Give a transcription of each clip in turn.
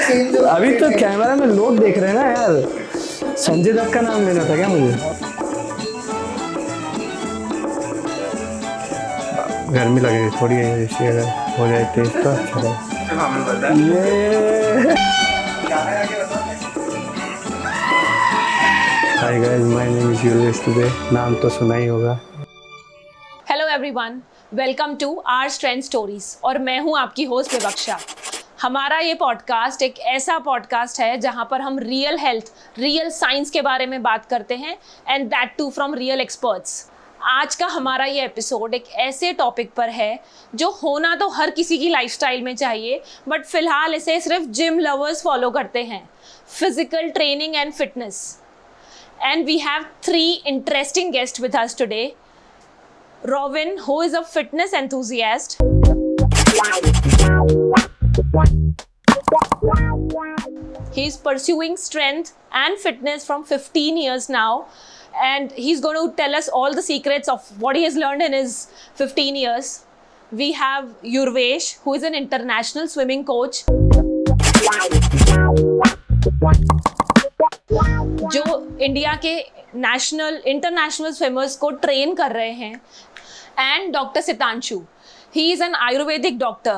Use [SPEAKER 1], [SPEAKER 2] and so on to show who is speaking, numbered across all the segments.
[SPEAKER 1] अभी तो कैमरा में लोग देख रहे हैं ना यार। संजय दत्त का नाम लेना था क्या मुझे? गर्मी लगेगी थोड़ी, इसी अगर हो जाए तेज तो अच्छा रहेगा। ये hi guys, my name is Yurvesh today. नाम तो सुना ही होगा।
[SPEAKER 2] Hello everyone, welcome to our strength stories और मैं हूं आपकी होस्ट विवक्षा। हमारा ये पॉडकास्ट एक ऐसा पॉडकास्ट है जहां पर हम रियल हेल्थ, रियल साइंस के बारे में बात करते हैं and that too from real experts. आज का हमारा ये एपिसोड एक ऐसे टॉपिक पर है जो होना तो हर किसी की लाइफस्टाइल में चाहिए, बट फिलहाल इसे सिर्फ जिम लवर्स फॉलो करते हैं, physical training and fitness. And we have three interesting guests with us today. Robin, who is a fitness enthusiast. He's pursuing strength and fitness from 15 years now, and he's going to tell us all the secrets of what he has learned in his 15 years. We have Yurvesh, who is an international swimming coach. जो India के national international swimmers को train कर रहे हैं, and doctor Sitanshu, he is an Ayurvedic doctor.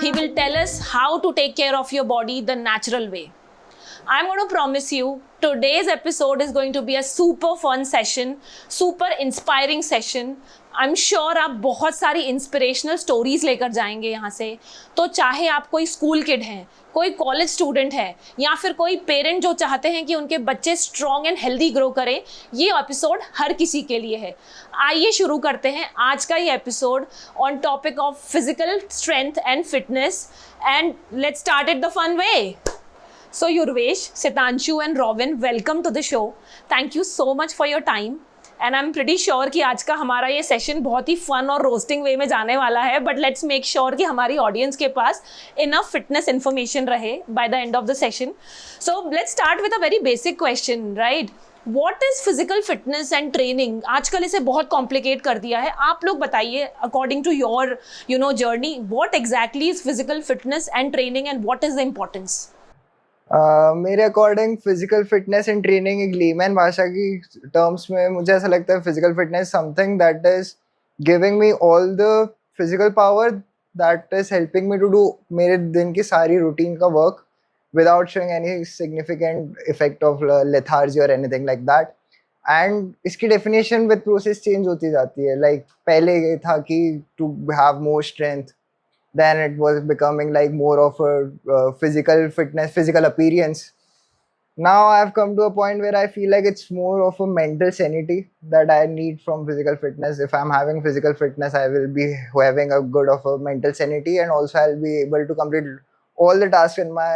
[SPEAKER 2] He will tell us how to take care of your body the natural way. I'm going to promise you today's episode is going to be a super fun session, super inspiring session. I'm sure आप बहुत सारी inspirational stories लेकर जाएंगे यहाँ से. तो चाहे आप कोई स्कूल किड हैं, कोई कॉलेज स्टूडेंट है, या फिर कोई पेरेंट जो चाहते हैं कि उनके बच्चे स्ट्रॉन्ग एंड हेल्दी ग्रो करें, ये एपिसोड हर किसी के लिए है. आइए शुरू करते हैं आज का ये episode on topic of physical strength and fitness, and let's start it the fun way. So Yurvesh, Sitanshu and Robin, welcome to the show. Thank you so much for your time. And I'm pretty sure कि आज का हमारा ये session बहुत ही fun और roasting वे में जाने वाला है, बट लेट्स मेक श्योर कि हमारी ऑडियंस के पास इनफ फिटनेस इन्फॉर्मेशन रहे by the end of the session. So let's start with a very basic question, right? What is physical fitness and training? आजकल इसे बहुत कॉम्प्लिकेट कर दिया है. आप लोग बताइए, according to your journey, what exactly is physical fitness and training and what is the importance?
[SPEAKER 3] मेरे according physical fitness and training एक लेमैन भाषा की टर्म्स में मुझे ऐसा लगता है physical fitness something that is giving me all the physical power that is helping me to do मेरे दिन की सारी रूटीन का work without showing any significant effect of lethargy और एनीथिंग लाइक दैट. एंड इसकी डेफिनेशन विद प्रोसेस चेंज होती जाती है. लाइक पहले ये था कि to have more strength, then it was becoming like more of a physical fitness, physical appearance. Now I've come to a point where I feel like it's more of a mental sanity that I need from physical fitness. If I'm having physical fitness, I will be having a good of a mental sanity, and also I'll be able to complete all the tasks in my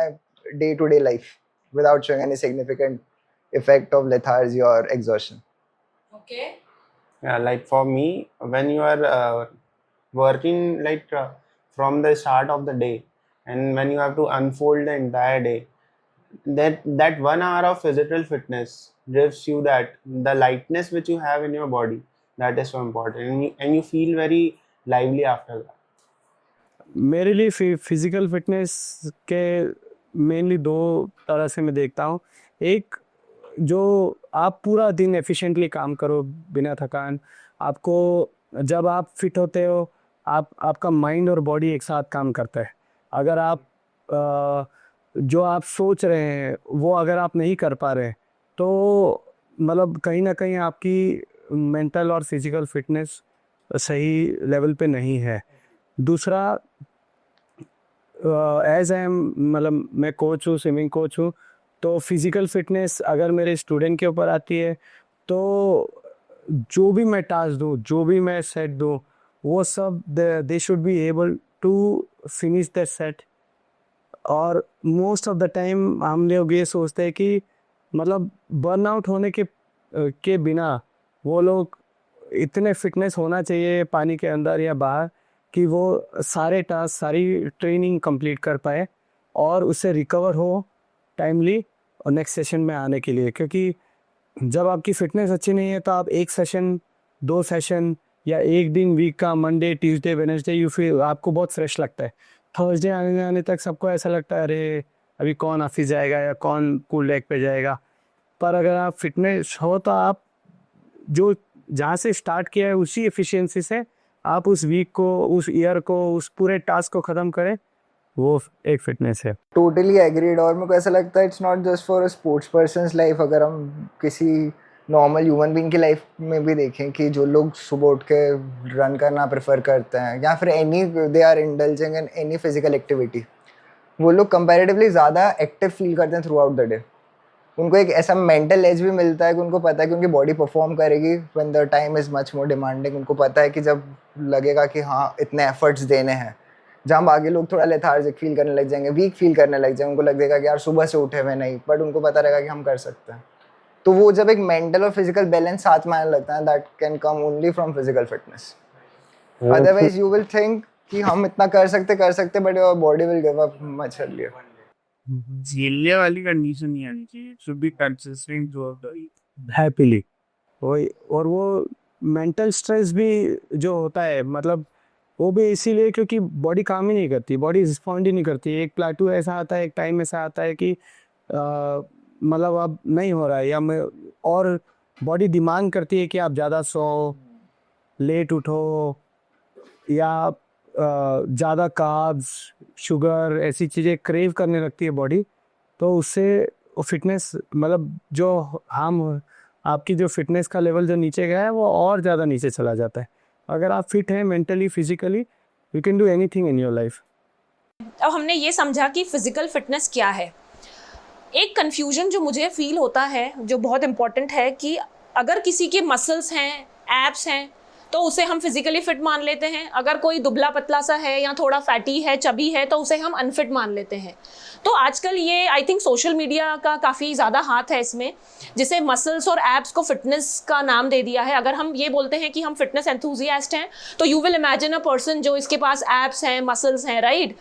[SPEAKER 3] day-to-day life without showing any significant effect of lethargy or exhaustion.
[SPEAKER 2] Okay.
[SPEAKER 4] Yeah, like for me, when you are working like from the start of the day, and when you have to unfold the entire day, that 1 hour of physical fitness gives you that the lightness which you have in your body, that is so important, and you feel very lively after that.
[SPEAKER 1] मेरे लिए physical fitness के mainly दो तरह से मैं देखता हूँ. एक, जो आप पूरा दिन एफिशिएंटली काम करो बिना थकान. आपको जब आप फिट होते हो, आपका माइंड और बॉडी एक साथ काम करता है. अगर आप जो आप सोच रहे हैं वो अगर आप नहीं कर पा रहे तो मतलब कहीं ना कहीं आपकी मेंटल और फिजिकल फिटनेस सही लेवल पे नहीं है. दूसरा, एज आई एम मतलब मैं कोच हूँ, स्विमिंग कोच हूँ, तो फिजिकल फिटनेस अगर मेरे स्टूडेंट के ऊपर आती है तो जो भी मैं टास्क दूँ, जो भी मैं सेट दूँ, वो सब they should be able to finish that set. और मोस्ट ऑफ द टाइम हम लोग ये सोचते हैं कि मतलब बर्नआउट होने के बिना वो लोग इतने फिटनेस होना चाहिए पानी के अंदर या बाहर कि वो सारे टास्क, सारी ट्रेनिंग कंप्लीट कर पाए और उससे रिकवर हो टाइमली और नेक्स्ट सेशन में आने के लिए. क्योंकि जब आपकी फिटनेस अच्छी नहीं है तो आप एक सेशन, 2 सेशन या एक दिन वीक का Monday Tuesday Wednesday you feel आपको बहुत फ्रेश लगता है। थर्सडे आने आने तक सबको ऐसा लगता है अरे अभी कौन ऑफिस जाएगा या कौन कूल लेग पे जाएगा। पर अगर आप फिटनेस हो तो आप जो जहाँ से स्टार्ट किया है उसी एफिशिएंसी से आप उस वीक को, उस ईयर को, उस पूरे टास्क को ख़त्म करें, वो एक फिटनेस है।
[SPEAKER 3] Totally agreed. और मेरे को ऐसा लगता है it's not just for a sports persons life. अगर हम किसी नॉर्मल ह्यूमन बीइंग की लाइफ में भी देखें कि जो लोग सुबह उठ के रन करना प्रेफर करते हैं या फिर any they are indulging in any physical activity, वो लोग कंपैरेटिवली ज़्यादा एक्टिव फील करते हैं थ्रू आउट द डे। उनको एक ऐसा मेंटल एज भी मिलता है कि उनको पता है कि उनकी बॉडी परफॉर्म करेगी when the time is much more demanding. उनको पता है कि जब लगेगा कि हाँ इतने एफर्ट्स देने हैं, जहाँ बाकी लोग थोड़ा लेथार्जिक फील करने लग जाएंगे, वीक फील करने लग जाएंगे, उनको लगेगा कि यार सुबह से उठे हुए नहीं, बट उनको पता रहेगा कि हम कर सकते हैं। तो वो जब एक मेंटल और फिजिकल बैलेंस साथ में आने लगता है, that can come only from physical fitness. Otherwise you will think कि हम इतना कर सकते but your body will give up much earlier.
[SPEAKER 5] झेलने वाली कंडीशन नहीं आनी चाहिए, should be consistent throughout the week.
[SPEAKER 1] Happily वही। और वो मेंटल स्ट्रेस भी जो होता है, मतलब वो भी इसीलिए क्योंकि बॉडी काम ही नहीं करती, बॉडी रिस्पॉन्ड ही नहीं करती। एक प्लाटू ऐसा आता है, एक टाइम ऐसा आता है कि मतलब अब नहीं हो रहा है, या मैं और बॉडी डिमांड करती है कि आप ज़्यादा सो, लेट उठो, या ज़्यादा कार्ब्स, शुगर, ऐसी चीज़ें क्रेव करने लगती है बॉडी। तो उससे वो फिटनेस, मतलब जो हम आपकी जो फिटनेस का लेवल जो नीचे गया है वो और ज़्यादा नीचे चला जाता है। अगर आप फिट हैं mentally physically, you can do anything in your life.
[SPEAKER 2] अब हमने ये समझा कि फिजिकल फिटनेस क्या है। एक कंफ्यूजन जो मुझे फील होता है, जो बहुत इंपॉर्टेंट है, कि अगर किसी के मसल्स हैं, एब्स हैं, तो उसे हम फिजिकली फिट मान लेते हैं। अगर कोई दुबला पतला सा है या थोड़ा फैटी है, चबी है, तो उसे हम अनफिट मान लेते हैं। तो आजकल ये आई थिंक सोशल मीडिया का काफ़ी ज़्यादा हाथ है इसमें, जिसे मसल्स और एब्स को फिटनेस का नाम दे दिया है। अगर हम ये बोलते हैं कि हम फिटनेस एंथुजियास्ट हैं, तो you will imagine a person जो इसके पास एब्स हैं, मसल्स हैं, राइट।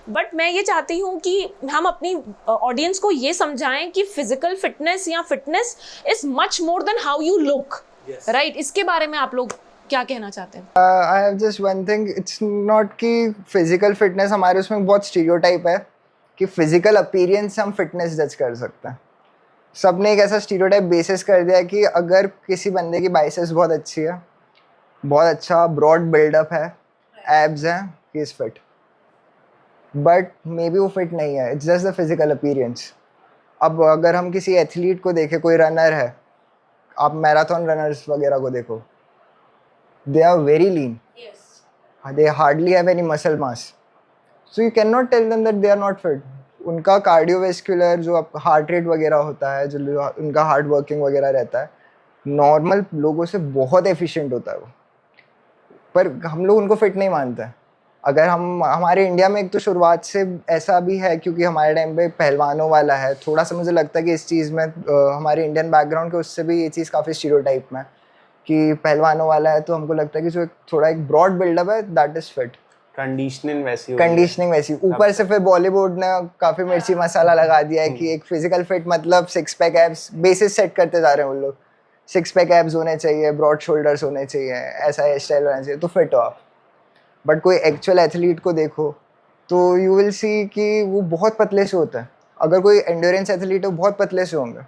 [SPEAKER 2] बट मैं ये चाहती हूँ कि हम अपनी ऑडियंस को ये समझाएं कि फिजिकल फिटनेस या fitness is much more than how you look, right. इसके बारे में आप लोग क्या कहना चाहते हैं?
[SPEAKER 3] I have just one thing, it's not कि फिजिकल फिटनेस, हमारे उसमें बहुत स्टीरियोटाइप है कि फिजिकल अपीयरेंस से हम फिटनेस जज कर सकते हैं। सबने एक ऐसा स्टीरियोटाइप बेसिस कर दिया कि अगर किसी बंदे की बाइसेप्स बहुत अच्छी है, बहुत अच्छा ब्रॉड बिल्डअप है, एब्स हैं, he is fit. But may be वो फिट नहीं है, it's just the physical appearance. अब अगर हम किसी एथलीट को देखें, कोई रनर है, आप मैराथन रनर्स वगैरह को देखो, they are very lean.
[SPEAKER 2] Yes.
[SPEAKER 3] They hardly have any muscle mass. So you cannot tell them that they are not fit. उनका कार्डियोवेस्कुलर जो हार्ट रेट वगैरह होता है, जो उनका हार्ड वर्किंग वगैरह रहता है, नॉर्मल लोगों से बहुत एफिशिएंट होता है वो। पर हम लोग उनको फिट नहीं मानते हैं। अगर हम हमारे इंडिया में एक तो शुरुआत से ऐसा भी है, क्योंकि हमारे टाइम पे पहलवानों वाला है, थोड़ा सा मुझे लगता है कि इस चीज़ में हमारे इंडियन बैकग्राउंड के उससे भी ये चीज़ काफ़ी स्टीरियोटाइप में कि पहलवानों वाला है, तो हमको लगता है कि जो थोड़ा एक ब्रॉड बिल्डअप है, दैट इज फिट।
[SPEAKER 4] कंडीशनिंग वैसी
[SPEAKER 3] ऊपर से फिर बॉलीवुड ने काफी मिर्ची मसाला लगा दिया है कि एक फिजिकल फिट मतलब six pack abs, basis set करते जा रहे हैं उन लोग। सिक्स पैक एब्स होने चाहिए, ब्रॉड शोल्डर्स होने चाहिए, ऐसा हेयर स्टाइल होना चाहिए, तो फिट हो आप। बट कोई एक्चुअल एथलीट को देखो तो यू विल सी कि वो बहुत पतले से होता है। अगर कोई एंड्योरेंस एथलीट है, वो बहुत पतले से होंगे।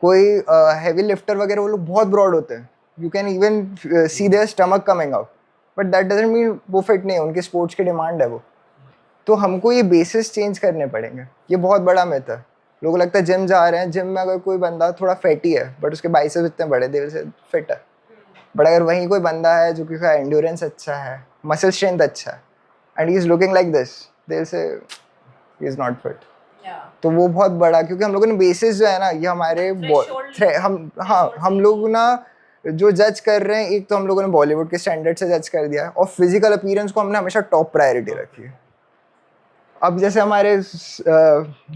[SPEAKER 3] कोई हैवी लिफ्टर वगैरह, वो लोग बहुत ब्रॉड होते हैं, you can even see their stomach coming out, but that doesn't mean वो फिट नहीं है, उनके स्पोर्ट्स की डिमांड है वो। तो हमको ये बेसिस चेंज करने पड़ेंगे। ये बहुत बड़ा मिथ है। लोगों को लगता है जिम जा रहे हैं, जिम में अगर कोई बंदा थोड़ा फैटी है बट उसके बाइसेप्स इतने बड़े, दे विल से फिट है। बट अगर वहीं कोई बंदा है जो कि एंड्योरेंस अच्छा है, मसल स्ट्रेंथ अच्छा है, and he is looking like this, they will say he is not fit. तो वो बहुत बड़ा, क्योंकि हम लोगों ने बेसिस जो है ना, ये हमारे हम लोग ना जो जज कर रहे हैं, एक तो हम लोगों ने बॉलीवुड के स्टैंडर्ड से जज कर दिया है, और फिजिकल अपीयरेंस को हमने हमेशा टॉप प्रायोरिटी रखी है। अब जैसे हमारे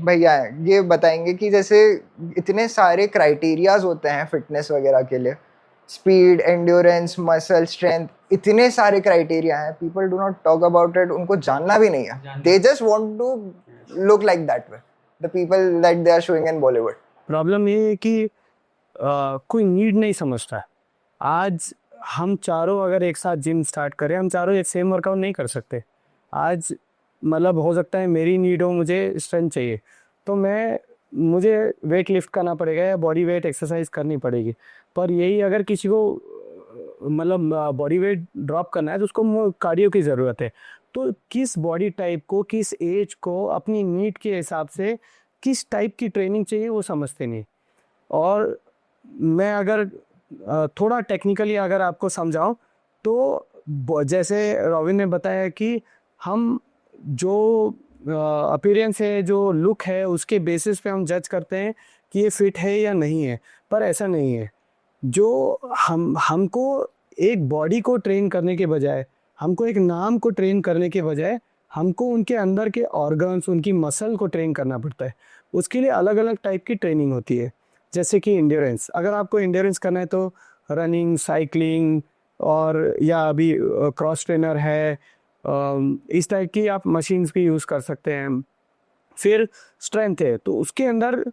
[SPEAKER 3] भैया हैं, ये बताएंगे कि जैसे इतने सारे क्राइटेरियाज होते हैं फिटनेस वगैरह के लिए, स्पीड, एंड्योरेंस, मसल स्ट्रेंथ, इतने सारे क्राइटेरिया हैं, people do not talk about it. उनको जानना भी नहीं है, they just want to look like that way, the people that they are showing in Bollywood.
[SPEAKER 1] Problem ये है कि कोई नीड नहीं समझता है। आज हम चारों अगर एक साथ जिम स्टार्ट करें, हम चारों एक सेम वर्कआउट नहीं कर सकते। आज मतलब हो सकता है मेरी नीड हो, मुझे स्ट्रेंथ चाहिए, तो मुझे वेट लिफ्ट करना पड़ेगा या बॉडी वेट एक्सरसाइज करनी पड़ेगी। पर यही अगर किसी को मतलब बॉडी वेट ड्रॉप करना है तो उसको कार्डियो की ज़रूरत है। तो किस बॉडी टाइप को, किस एज को अपनी नीड के हिसाब से किस टाइप की ट्रेनिंग चाहिए वो समझते नहीं। और मैं अगर थोड़ा टेक्निकली अगर आपको समझाऊं तो जैसे रॉबिन ने बताया कि हम जो अपीयरेंस है, जो लुक है, उसके बेसिस पे हम जज करते हैं कि ये फिट है या नहीं है, पर ऐसा नहीं है। जो हमको एक बॉडी को ट्रेन करने के बजाय, हमको एक नाम को ट्रेन करने के बजाय, हमको उनके अंदर के ऑर्गन्स, उनकी मसल को ट्रेन करना पड़ता है। उसके लिए अलग अलग टाइप की ट्रेनिंग होती है। जैसे कि इंड्योरेंस, अगर आपको इंड्योरेंस करना है तो रनिंग, साइकिलिंग और या अभी क्रॉस ट्रेनर है, इस टाइप की आप मशीन्स भी यूज़ कर सकते हैं। फिर स्ट्रेंथ है तो उसके अंदर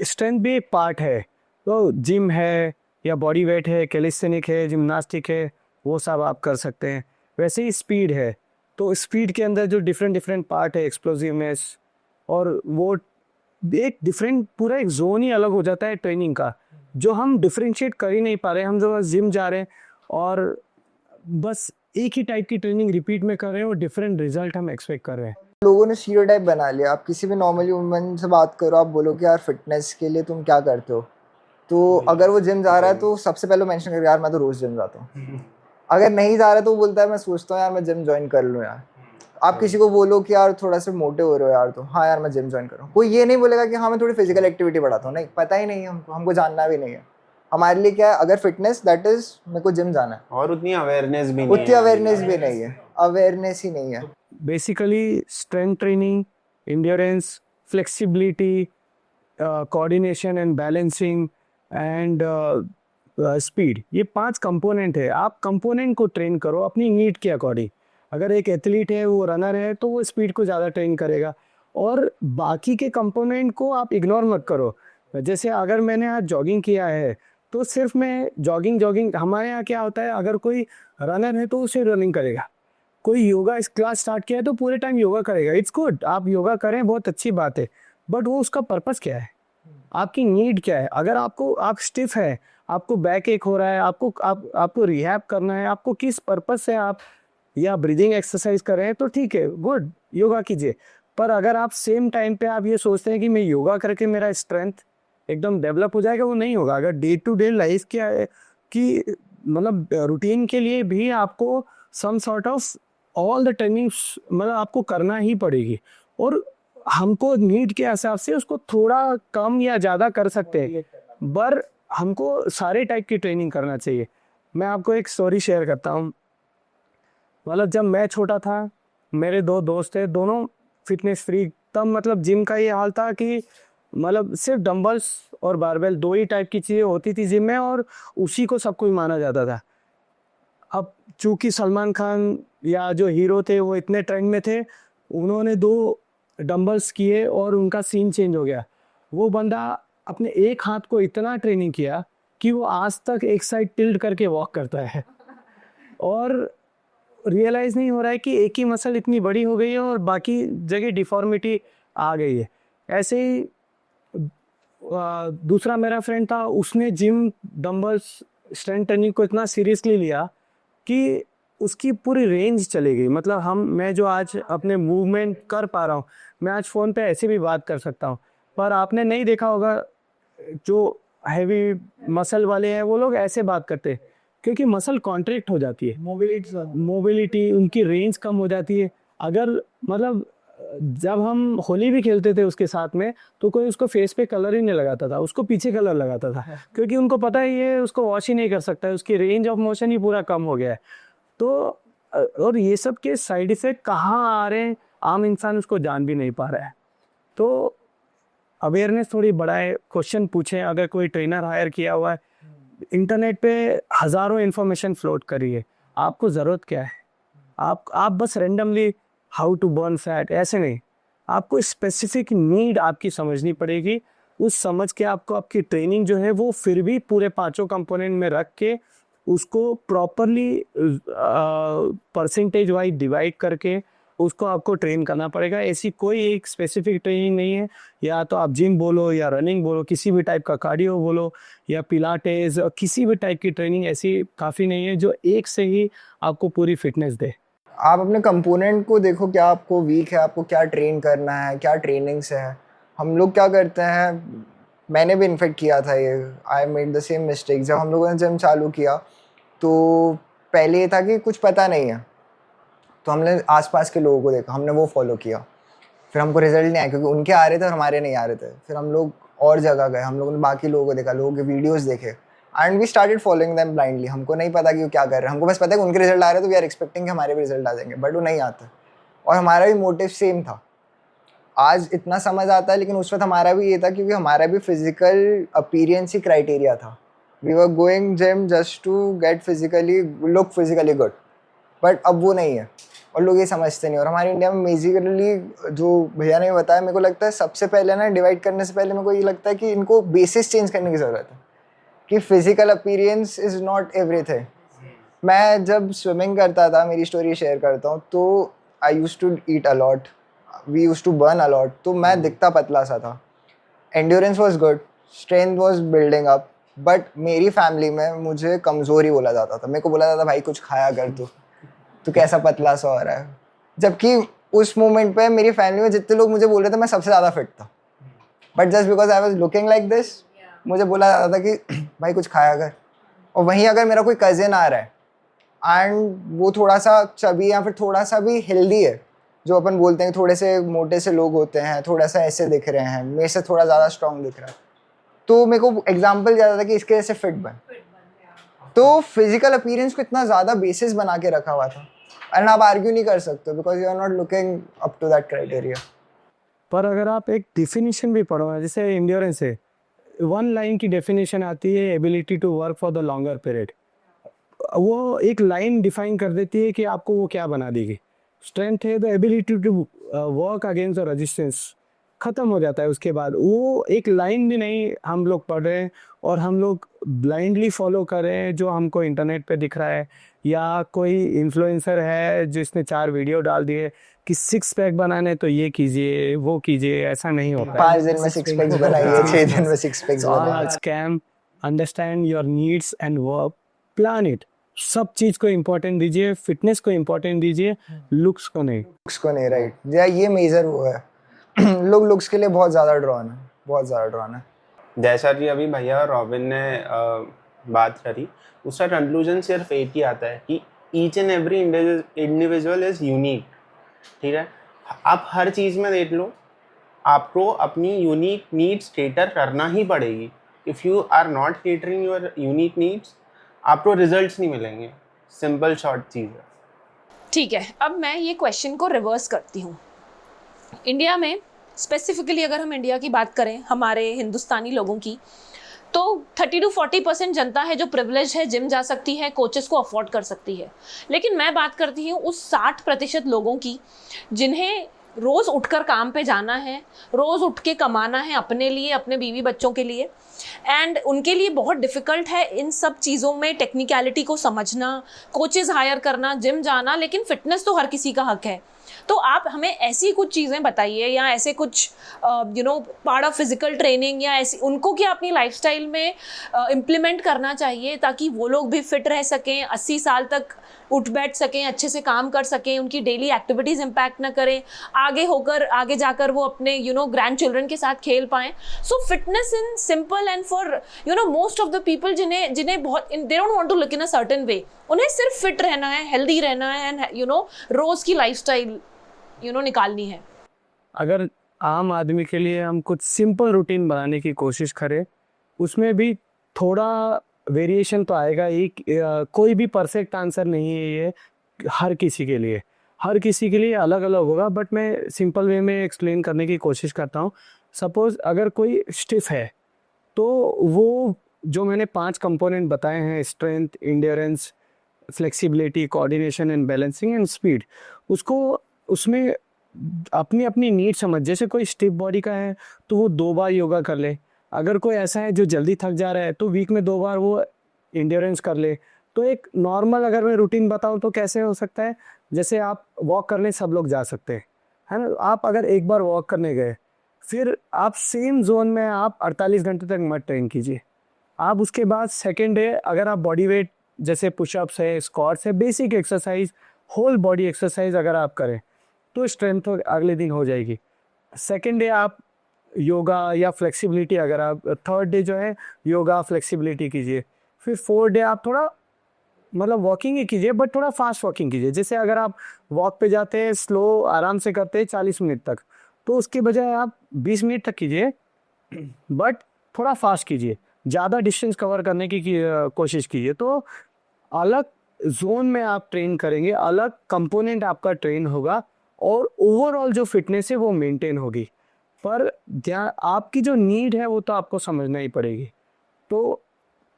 [SPEAKER 1] स्ट्रेंथ भी एक पार्ट है। तो जिम है या बॉडी वेट है, कैलिस्थेनिक है, जिम्नास्टिक है, वो सब आप कर सकते हैं। वैसे ही स्पीड है तो स्पीड के अंदर जो डिफरेंट डिफरेंट पार्ट है, एक्सप्लोसिवनेस, और वो एक डिफरेंट पूरा एक जोन ही अलग हो जाता है ट्रेनिंग का, जो हम डिफरेंशिएट कर ही नहीं पा रहे हैं। हम जो जिम जा रहे हैं और बस एक ही टाइप की ट्रेनिंग रिपीट में कर रहे हैं और डिफरेंट रिजल्ट हम एक्सपेक्ट कर रहे हैं।
[SPEAKER 3] लोगों ने स्टीरियोटाइप बना लिया। आप किसी भी नॉर्मली वुमन से बात करो, आप बोलो कि यार फिटनेस के लिए तुम क्या करते हो, तो अगर वो जिम जा रहा है तो सबसे पहले मेंशन करेगा यार मैं तो रोज जिम जाता हूँ। अगर नहीं जा रहा है तो वो बोलता है मैं सोचता हूँ यार मैं जिम ज्वाइन कर लूँ यार। आप किसी को बोलो कि यार थोड़ा सा मोटे हो रहे हो यार, तो हाँ यार मैं जिम ज्वाइन कर रहा हूँ। कोई ये नहीं बोलेगा कि हाँ मैं थोड़ी फिजिकल एक्टिविटी बढ़ाता हूँ, नहीं, पता ही नहीं है हमको जानना भी नहीं है। हमारे लिए क्या है, अगर फिटनेस दैट इज मेरे को जिम जाना है,
[SPEAKER 4] और उतनी अवेयरनेस भी नहीं
[SPEAKER 3] उतनी
[SPEAKER 4] है
[SPEAKER 3] अवेयरनेस भी नहीं है, अवेयरनेस ही नहीं है।
[SPEAKER 1] Basically strength training, endurance, flexibility, coordination and balancing and speed, ये 5 कंपोनेंट है। आप कंपोनेंट को ट्रेन करो अपनी नीड के अकॉर्डिंग। अगर एक एथलीट है, वो रनर है, तो वो स्पीड को ज़्यादा ट्रेन करेगा, और बाकी के कंपोनेंट को आप इग्नोर मत करो। जैसे अगर मैंने आज जॉगिंग किया है तो सिर्फ मैं जॉगिंग हमारे यहाँ क्या होता है, अगर कोई रनर है तो उसे रनिंग करेगा, कोई योगा इस क्लास स्टार्ट किया है तो पूरे टाइम योगा करेगा। इट्स गुड, आप योगा करें, बहुत अच्छी बात है, बट वो उसका पर्पस क्या है, आपकी नीड क्या है। अगर आप स्टिफ है, आपको बैक एक हो रहा है, आपको रिहैब करना है, आपको किस पर्पस से आप या ब्रीदिंग एक्सरसाइज कर रहे हैं, तो ठीक है, गुड, योगा कीजिए। पर अगर आप सेम टाइम पे आप ये सोचते हैं कि मैं योगा करके मेरा स्ट्रेंथ एकदम डेवलप हो जाएगा, वो नहीं होगा। अगर डे टू डे लाइफ क्या है कि मतलब रूटीन के लिए भी आपको some sort of all the trainings मतलब आपको करना ही पड़ेगी, और हमको नीड के हिसाब से उसको थोड़ा कम या ज़्यादा कर सकते हैं, पर हमको सारे टाइप की ट्रेनिंग करना चाहिए। मैं आपको एक स्टोरी शेयर करता हूँ। मतलब जब मैं छोटा था, मेरे 2 दोस्त थे, दोनों फिटनेस फ्रीक। तब मतलब जिम का ये हाल था कि मतलब सिर्फ डंबल्स और बारबेल 2 ही टाइप की चीज़ें होती थी जिम में, और उसी को सब कुछ माना जाता था। अब चूंकि सलमान खान या जो हीरो थे वो इतने ट्रेंड में थे, उन्होंने 2 डंबल्स किए और उनका सीन चेंज हो गया। वो बंदा अपने एक हाथ को इतना ट्रेनिंग किया कि वो आज तक एक साइड टिल्ट करके वॉक करता है, और रियलाइज़ नहीं हो रहा है कि एक ही मसल इतनी बड़ी हो गई है और बाकी जगह डिफॉर्मिटी आ गई है। ऐसे ही दूसरा मेरा फ्रेंड था, उसने जिम, डंबल्स, स्ट्रेंथ ट्रेनिंग को इतना सीरियसली लिया कि उसकी पूरी रेंज चली गई। मतलब मैं जो आज अपने मूवमेंट कर पा रहा हूँ, मैं आज फ़ोन पे ऐसे भी बात कर सकता हूँ। पर आपने नहीं देखा होगा, जो हैवी मसल वाले हैं वो लोग ऐसे बात करते हैं, क्योंकि मसल कॉन्ट्रैक्ट हो जाती है, मोबिलिटी उनकी रेंज कम हो जाती है। अगर मतलब जब हम होली भी खेलते थे उसके साथ में, तो कोई उसको फेस पे कलर ही नहीं लगाता था, उसको पीछे कलर लगाता था, क्योंकि उनको पता है ये उसको वॉश ही नहीं कर सकता है, उसकी रेंज ऑफ मोशन ही पूरा कम हो गया है। तो और ये सब के साइड इफेक्ट कहाँ आ रहे हैं, आम इंसान उसको जान भी नहीं पा रहा है। तो अवेयरनेस थोड़ी बढ़ाए, क्वेश्चन पूछें। अगर कोई ट्रेनर हायर किया हुआ है, इंटरनेट पे हज़ारों इन्फॉर्मेशन फ्लोट करिए, आपको ज़रूरत क्या है। आप बस randomly how to burn fat ऐसे नहीं, आपको स्पेसिफिक नीड आपकी समझनी पड़ेगी। उस समझ के आपको आपकी ट्रेनिंग जो है वो फिर भी पूरे 5 कंपोनेंट में रख के उसको प्रॉपरली परसेंटेज वाइज डिवाइड करके उसको आपको ट्रेन करना पड़ेगा। ऐसी कोई एक स्पेसिफिक ट्रेनिंग नहीं है, या तो आप जिम बोलो या रनिंग बोलो, किसी भी टाइप का कार्डियो बोलो या पिलाटेस, किसी भी टाइप की ट्रेनिंग ऐसी काफ़ी नहीं है जो एक से ही आपको पूरी फिटनेस दे।
[SPEAKER 3] आप अपने कंपोनेंट को देखो, क्या आपको वीक है, आपको क्या ट्रेन करना है, क्या ट्रेनिंग्स है। हम लोग क्या करते हैं, मैंने भी इन्फेक्ट किया था ये, I made the same mistake. जब हम लोगों ने जिम चालू किया तो पहले ये था कि कुछ पता नहीं है, तो हमने आसपास के लोगों को देखा, हमने वो फॉलो किया, फिर हमको रिजल्ट नहीं आया क्योंकि उनके आ रहे थे और हमारे नहीं आ रहे थे। फिर हम लोग और जगह गए, हम लोगों ने बाकी लोगों को देखा, लोगों के वीडियोस देखे, and we started following them blindly. हमको नहीं पता कि वो क्या कर रहे हैं, हमको बस पता है कि उनके रिजल्ट आ रहे हैं तो वी आर एक्सपेक्टिंग कि हमारे भी रिजल्ट आ जाएंगे, बट वो नहीं आते। और हमारा भी मोटिव सेम था। आज इतना समझ आता है, लेकिन उस वक्त हमारा भी ये था क्योंकि हमारा भी फिजिकल अपीयरेंस ही क्राइटेरिया था। We were going gym just to get physically look physically good, but अब वो नहीं है और लोग ये समझते नहीं। और हमारे इंडिया में बेसिकली जो भैया ने बताया, मेरे को लगता है सबसे पहले ना डिवाइड करने से पहले मेरे को ये लगता है कि इनको बेसिस चेंज करने की ज़रूरत है कि physical appearance is not everything. मैं जब स्विमिंग करता था, मेरी स्टोरी शेयर करता हूँ, तो I used to eat a lot, we used to burn a lot, तो मैं दिखता पतला सा था। Endurance was good, strength was building up, but मेरी फैमिली में मुझे कमज़ोरी बोला जाता था। मेरे को बोला जाता भाई कुछ खाया कर, तू कैसा पतला सा हो रहा है। जबकि उस मोमेंट पे मेरी फैमिली में जितने लोग मुझे बोल रहे थे मैं सबसे ज़्यादा फिट था, but just because I was looking like this मुझे बोला जाता था कि भाई कुछ खाया कर। और वहीं अगर मेरा कोई कज़िन आ रहा है एंड वो थोड़ा सा चबी या फिर थोड़ा सा भी हेल्दी है, जो अपन बोलते हैं थोड़े से मोटे से लोग होते हैं, थोड़ा सा ऐसे दिख रहे हैं, मेरे से थोड़ा ज़्यादा स्ट्रॉन्ग दिख रहा है, तो मेरे को एग्जाम्पल ज़्यादा था कि इसके जैसे फिट बन। तो फिजिकल अपीयरेंस को इतना ज़्यादा बेसिस बना के रखा हुआ था, एंड आप आर्ग्यू नहीं कर सकते because you are not looking up to that criteria.
[SPEAKER 1] पर अगर आप एक डिफिनीशन भी पढ़ो, जैसे एंड्योरेंस है, वन लाइन की डेफिनेशन आती है ability to work for the longer period. वो एक लाइन डिफाइन कर देती है कि आपको वो क्या बना देगी। स्ट्रेंथ है the ability to work against the resistance, ख़त्म हो जाता है। उसके बाद वो एक लाइन भी नहीं हम लोग पढ़ रहे हैं और हम लोग ब्लाइंडली फॉलो कर रहे हैं जो हमको इंटरनेट पे दिख रहा है, या कोई इन्फ्लुएंसर है जिसने 4 वीडियो डाल दिए कि 6 पैक बनाने तो ये कीजिए वो कीजिए। ऐसा नहीं होता है।
[SPEAKER 3] 5 दिन में 6 पैक्स बनाइए, 6 दिन में 6 पैक्स बनाइए।
[SPEAKER 1] Scam. Understand your needs and work, plan it. सब चीज को इम्पोर्टेंट दीजिए, फिटनेस को इम्पोर्टेंट दीजिए, लुक्स को नहीं।
[SPEAKER 3] लुक्स को नहीं, राइट। या ये मेजर वो है लोग लुक्स के लिए बहुत ज़्यादा ड्रॉन है, बहुत ज़्यादा ड्रॉन है।
[SPEAKER 4] जैसा कि अभी भैया और रॉबिन ने बात करी, उसका कंक्लूजन सिर्फ एक ही आता है कि each and every individual is unique. ठीक है, आप हर चीज़ में देख लो, आपको अपनी यूनिक नीड्स केटर करना ही पड़ेगी। If you are not catering your unique needs, आपको रिजल्ट्स नहीं मिलेंगे। सिंपल शॉर्ट चीज़ है।
[SPEAKER 2] ठीक है, अब मैं ये क्वेश्चन को रिवर्स करती हूँ। इंडिया में स्पेसिफिकली अगर हम इंडिया की बात करें, हमारे हिंदुस्तानी लोगों की, तो 30 to 40% जनता है जो प्रिविलेज है, जिम जा सकती है, कोचेस को अफोर्ड कर सकती है। लेकिन मैं बात करती हूँ उस 60% लोगों की जिन्हें रोज़ उठकर काम पे जाना है, रोज़ उठ के कमाना है अपने लिए, अपने बीवी बच्चों के लिए, एंड उनके लिए बहुत डिफ़िकल्ट है इन सब चीज़ों में टेक्निकलिटी को समझना, कोचेस हायर करना, जिम जाना। लेकिन फिटनेस तो हर किसी का हक है। तो आप हमें ऐसी कुछ चीज़ें बताइए, या ऐसे कुछ पार्ट ऑफ फिजिकल ट्रेनिंग, या ऐसी उनको क्या अपनी लाइफस्टाइल में इम्प्लीमेंट करना चाहिए ताकि वो लोग भी फिट रह सकें, 80 साल तक उठ बैठ सकें, अच्छे से काम कर सकें, उनकी डेली एक्टिविटीज़ इम्पैक्ट ना करें, आगे जाकर वो अपने ग्रैंड चिल्ड्रन के साथ खेल पाएँ। So fitness in simple and for most of the people जिन्हें बहुत they don't want to look in a certain way, उन्हें सिर्फ फिट रहना है, हेल्दी रहना है, एंड रोज़ की लाइफस्टाइल निकालनी है।
[SPEAKER 1] अगर आम आदमी के लिए हम कुछ सिंपल रूटीन बनाने की कोशिश करें, उसमें भी थोड़ा वेरिएशन तो आएगा ही। कोई भी परफेक्ट आंसर नहीं है ये हर किसी के लिए अलग अलग होगा, बट मैं सिंपल वे में एक्सप्लेन करने की कोशिश करता हूँ। सपोज अगर कोई स्टिफ है तो वो जो मैंने 5 कंपोनेंट बताए हैं, strength, endurance, flexibility, coordination and balancing and speed, उसमें अपनी अपनी नीड समझ। जैसे कोई स्टिफ बॉडी का है तो वो 2 बार योगा कर ले। अगर कोई ऐसा है जो जल्दी थक जा रहा है तो वीक में 2 बार वो एंड्योरेंस कर ले। तो एक नॉर्मल अगर मैं रूटीन बताऊं तो कैसे हो सकता है, जैसे आप वॉक करने सब लोग जा सकते हैं, है ना। आप अगर एक बार वॉक करने गए, फिर आप सेम जोन में आप 48 घंटे तक मत ट्रेन कीजिए। आप उसके बाद सेकेंड डे अगर आप बॉडी वेट जैसे पुशअप्स है, स्क्वाट्स है, basic exercise, whole body exercise अगर आप करें तो स्ट्रेंथ तो अगले दिन हो जाएगी। सेकेंड डे आप योगा या फ्लेक्सिबिलिटी, अगर आप थर्ड डे जो है योगा फ्लेक्सिबिलिटी कीजिए। फिर फोर्थ डे आप थोड़ा मतलब वॉकिंग ही कीजिए, बट थोड़ा फास्ट वॉकिंग कीजिए। जैसे अगर आप वॉक पे जाते हैं स्लो आराम से करते हैं 40 मिनट तक, तो उसके बजाय आप 20 मिनट तक कीजिए, बट थोड़ा फास्ट कीजिए, ज़्यादा डिस्टेंस कवर करने की कोशिश कीजिए। तो अलग जोन में आप ट्रेन करेंगे, अलग कंपोनेंट आपका ट्रेन होगा, और ओवरऑल जो फिटनेस है वो मेंटेन होगी। पर ध्यान, आपकी जो नीड है वो तो आपको समझना ही पड़ेगी। तो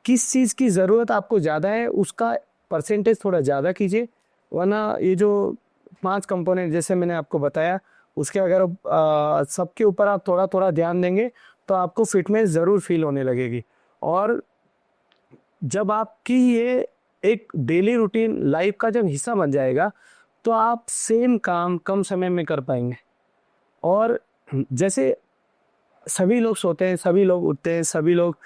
[SPEAKER 1] किस चीज़ की ज़रूरत आपको ज़्यादा है उसका परसेंटेज थोड़ा ज़्यादा कीजिए, वरना ये जो 5 कंपोनेंट जैसे मैंने आपको बताया उसके अगर सबके ऊपर आप थोड़ा थोड़ा ध्यान देंगे तो आपको फिटनेस ज़रूर फील होने लगेगी। और जब आपकी ये एक डेली रूटीन लाइफ का जब हिस्सा बन जाएगा तो आप सेम काम कम समय में कर पाएंगे। और जैसे सभी लोग सोते हैं, सभी लोग उठते हैं, सभी लोग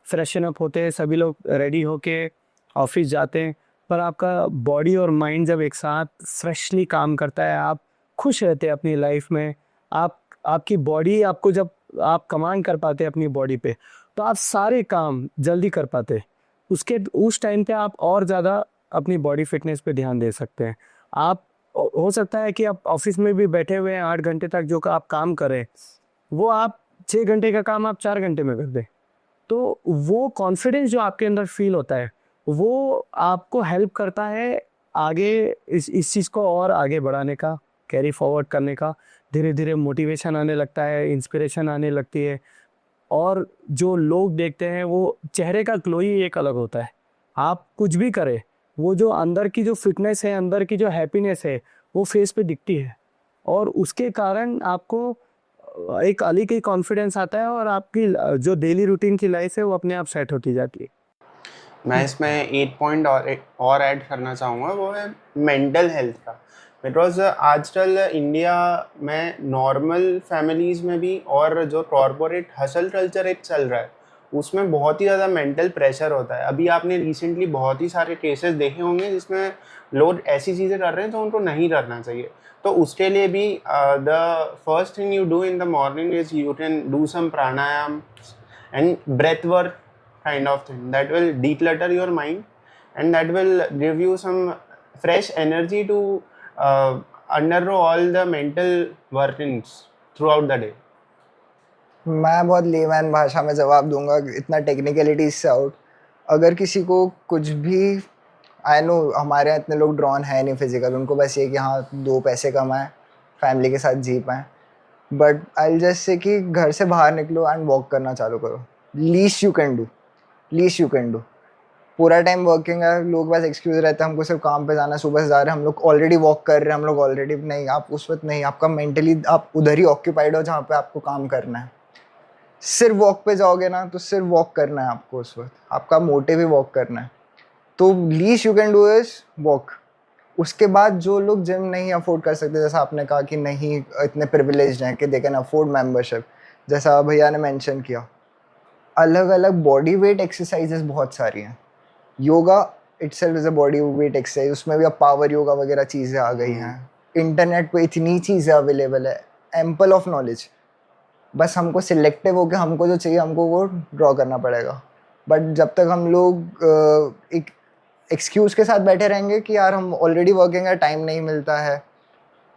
[SPEAKER 1] फ्रेशन अप होते हैं, सभी लोग रेडी होके ऑफिस जाते हैं, पर आपका बॉडी और माइंड जब एक साथ फ्रेशली काम करता है, आप खुश रहते हैं अपनी लाइफ में, आपकी बॉडी आपको जब आप कमांड कर पाते हैं अपनी बॉडी पे, तो आप सारे काम जल्दी कर पाते हैं। उस टाइम पे आप और ज़्यादा अपनी बॉडी फिटनेस पे ध्यान दे सकते हैं। आप हो सकता है कि आप ऑफिस में भी बैठे हुए हैं 8 घंटे तक, जो आप काम करें वो आप 6 घंटे का काम आप 4 घंटे में कर दें। तो वो कॉन्फिडेंस जो आपके अंदर फील होता है वो आपको हेल्प करता है आगे इस चीज़ को और आगे बढ़ाने का, कैरी फॉरवर्ड करने का। धीरे धीरे मोटिवेशन आने लगता है, इंस्पिरेशन आने लगती है, और जो लोग देखते हैं वो चेहरे का ग्लो ही एक अलग होता है। आप कुछ भी करें, वो जो अंदर की जो फिटनेस है, अंदर की जो हैप्पीनेस है वो फेस पे दिखती है, और उसके कारण आपको एक अलग ही कॉन्फिडेंस आता है, और आपकी जो डेली रूटीन की लाइफ है वो अपने आप सेट होती जाती है।
[SPEAKER 4] मैं इसमें एक पॉइंट और ऐड करना चाहूँगा, वो है मेंटल हेल्थ का। बिकॉज आजकल इंडिया में नॉर्मल फैमिलीज़ में भी और जो कॉरपोरेट हसल कल्चर एक चल रहा है उसमें बहुत ही ज़्यादा मेंटल प्रेशर होता है। अभी आपने रिसेंटली बहुत ही सारे केसेस देखे होंगे जिसमें लोग ऐसी चीज़ें कर रहे हैं जो उनको नहीं करना चाहिए। तो उसके लिए भी the first thing you do in the morning is you can do some pranayama and breath work kind of thing that will declutter your mind and that will give you some fresh energy to undergo all the mental workings throughout the day.
[SPEAKER 3] मैं बहुत layman भाषा में जवाब दूंगा, इतना technicalities से out. अगर किसी को कुछ भी, आई नो हमारे यहाँ इतने लोग ड्रॉन है नहीं फिजिकल, उनको बस ये कि हाँ 2 पैसे कमाएं, फैमिली के साथ जी पाएँ, बट आई जस्ट से कि घर से बाहर निकलो एंड वॉक करना चालू करो। Least you can do. पूरा टाइम वर्किंग है, लोग बस एक्सक्यूज रहता है हमको सिर्फ काम पे जाना है, सुबह से जा रहे हैं हम लोग, ऑलरेडी वॉक कर रहे हैं हम लोग ऑलरेडी। नहीं, आप उस वक्त नहीं, आपका मेंटली आप उधर ही ऑक्यूपाइड हो जहाँ पे आपको काम करना है। सिर्फ वॉक पे जाओगे ना तो सिर्फ वॉक करना है आपको, उस वक्त आपका मोटिव ही वॉक करना है। तो least you can do is walk. उसके बाद जो लोग जिम नहीं अफोर्ड कर सकते, जैसा आपने कहा कि नहीं इतने प्रिविलेज्ड हैं कि दे कैन अफोर्ड मेंबरशिप, जैसा भैया ने मेंशन किया, अलग अलग बॉडी वेट एक्सरसाइजेस बहुत सारी हैं। Yoga itself is a body weight exercise, उसमें भी अब पावर योगा वगैरह चीज़ें आ गई हैं। इंटरनेट पे इतनी चीज़ें अवेलेबल है, एम्पल ऑफ नॉलेज। बस हमको सिलेक्टिव होकर हमको जो चाहिए हमको वो ड्रॉ करना पड़ेगा। बट जब तक हम लोग एक एक्सक्यूज़ के साथ बैठे रहेंगे कि यार हम ऑलरेडी वर्किंग है, टाइम नहीं मिलता है,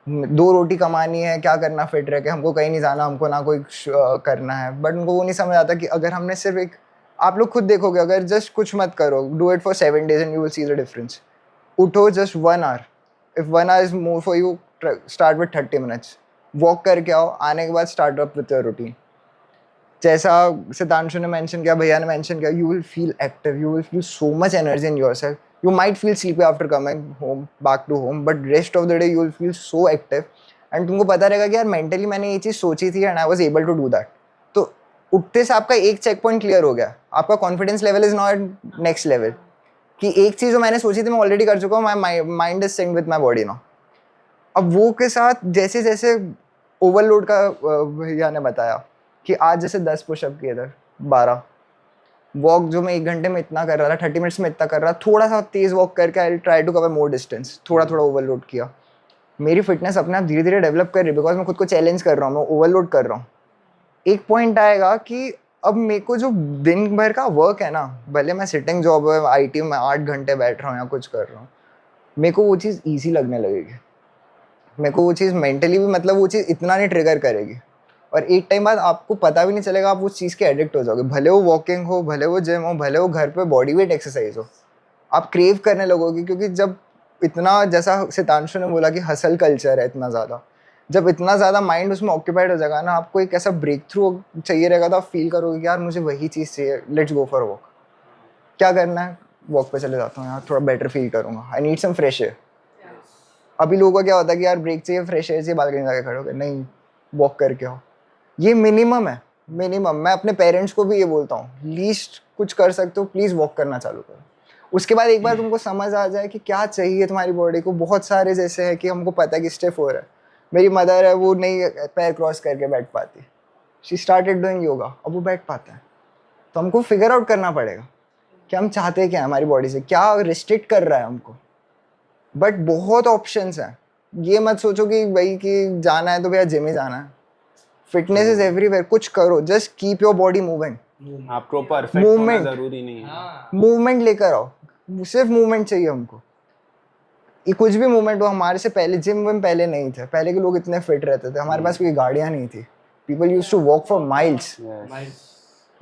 [SPEAKER 3] 2 रोटी कमानी है, क्या करना फिट रह के, हमको कहीं नहीं जाना, हमको ना कोई करना है, बट उनको वो नहीं समझ आता कि अगर हमने सिर्फ एक, आप लोग खुद देखोगे, अगर जस्ट कुछ मत करो, do it for 7 days and you will see the difference. उठो just 1 hour, if 1 hour is more for you, start with 30 minutes, walk करके आओ, आने के बाद start up with your routine. जैसा सितांशु ने मेंशन किया, भैया ने मेंशन किया, you will feel active, you will feel so much energy in yourself. You might feel sleepy after coming home, back to home, but rest of the day you will feel so active and तुमको पता रहेगा कि यार mentally मैंने ये चीज़ सोची थी and I was able to do that। तो उठते से आपका एक चेक पॉइंट क्लियर हो गया, आपका confidence level is not next level, कि एक चीज़ जो मैंने सोची थी मैं ऑलरेडी कर चुका हूँ, my mind is sync with my body now. अब वो के साथ जैसे जैसे ओवरलोड का भैया ने बताया कि आज जैसे 10 पुशअप किए थे, 12 वॉक जो मैं 1 घंटे में इतना कर रहा था, 30 मिनट्स में इतना कर रहा, थोड़ा सा तेज वॉक करके I try to cover more distance, थोड़ा थोड़ा ओवरलोड किया। मेरी फिटनेस अपने आप धीरे धीरे डेवलप कर रही है, बिकॉज मैं खुद को चैलेंज कर रहा हूँ, मैं ओवरलोड कर रहा हूँ। एक पॉइंट आएगा कि अब मेरे को जो दिन भर का वर्क है ना, भले मैं सिटिंग जॉब है, IT में 8 घंटे बैठ रहा हूँ या कुछ कर रहा हूँ, मेरे को वो चीज़ ईजी लगने लगेगी। मेरे को वो चीज़ मेंटली भी, मतलब वो चीज़ इतना नहीं ट्रिगर करेगी, और एक टाइम बाद आपको पता भी नहीं चलेगा, आप उस चीज़ के एडिक्ट हो जाओगे। भले वो वॉकिंग हो, भले वो जिम हो, भले वो घर पे बॉडी वेट एक्सरसाइज हो, आप क्रेव करने लगोगे। क्योंकि जब इतना, जैसा सितांशु ने बोला कि हसल कल्चर है इतना ज़्यादा, जब इतना ज़्यादा माइंड उसमें ऑक्यूपाइड हो जाएगा ना, आपको एक ऐसा ब्रेक थ्रू चाहिए रहेगा, तो आप फील करोगे कि यार मुझे वही चीज़ चाहिए, लेट्स गो फॉर वॉक। क्या करना है, वॉक पे चले जाता हूँ यार, थोड़ा बेटर फील करूँगा, I need some fresh air. अभी लोगों का क्या होता है कि यार ब्रेक चाहिए, फ्रेश एयर चाहिए, बालकनी में जाके खड़े हो गए, नहीं, वॉक करके आओ। ये मिनिमम है, मिनिमम। मैं अपने पेरेंट्स को भी ये बोलता हूँ, लीस्ट कुछ कर सकते हो, प्लीज़ वॉक करना चालू करो। उसके बाद एक बार तुमको समझ आ जाए कि क्या चाहिए तुम्हारी बॉडी को। बहुत सारे जैसे है कि हमको पता है कि स्टेप 4 है, मेरी मदर है वो नहीं पैर क्रॉस करके बैठ पाती, शी स्टार्टेड डूइंग योगा, अब वो बैठ पाता है। तो हमको फिगर आउट करना पड़ेगा कि हम चाहते क्या है हमारी बॉडी से, क्या रिस्ट्रिक्ट कर रहा है हमको। बट बहुत ऑप्शंस हैं, ये मत सोचो कि भाई कि जाना है तो भैया जिम ही जाना है। फिटनेस इज एवरीवेयर, कुछ करो, just keep your body moving.
[SPEAKER 4] आपको परफेक्ट होना
[SPEAKER 3] Movement.
[SPEAKER 4] जरूरी नहीं है।
[SPEAKER 3] मूवमेंट लेकर आओ, सिर्फ मूवमेंट चाहिए हमको। ये कुछ भी मूवमेंट हो। हमारे से पहले जिम विम पहले नहीं थे, पहले के लोग इतने फिट रहते थे, हमारे पास कोई गाड़ियाँ नहीं थी, people used to walk for miles,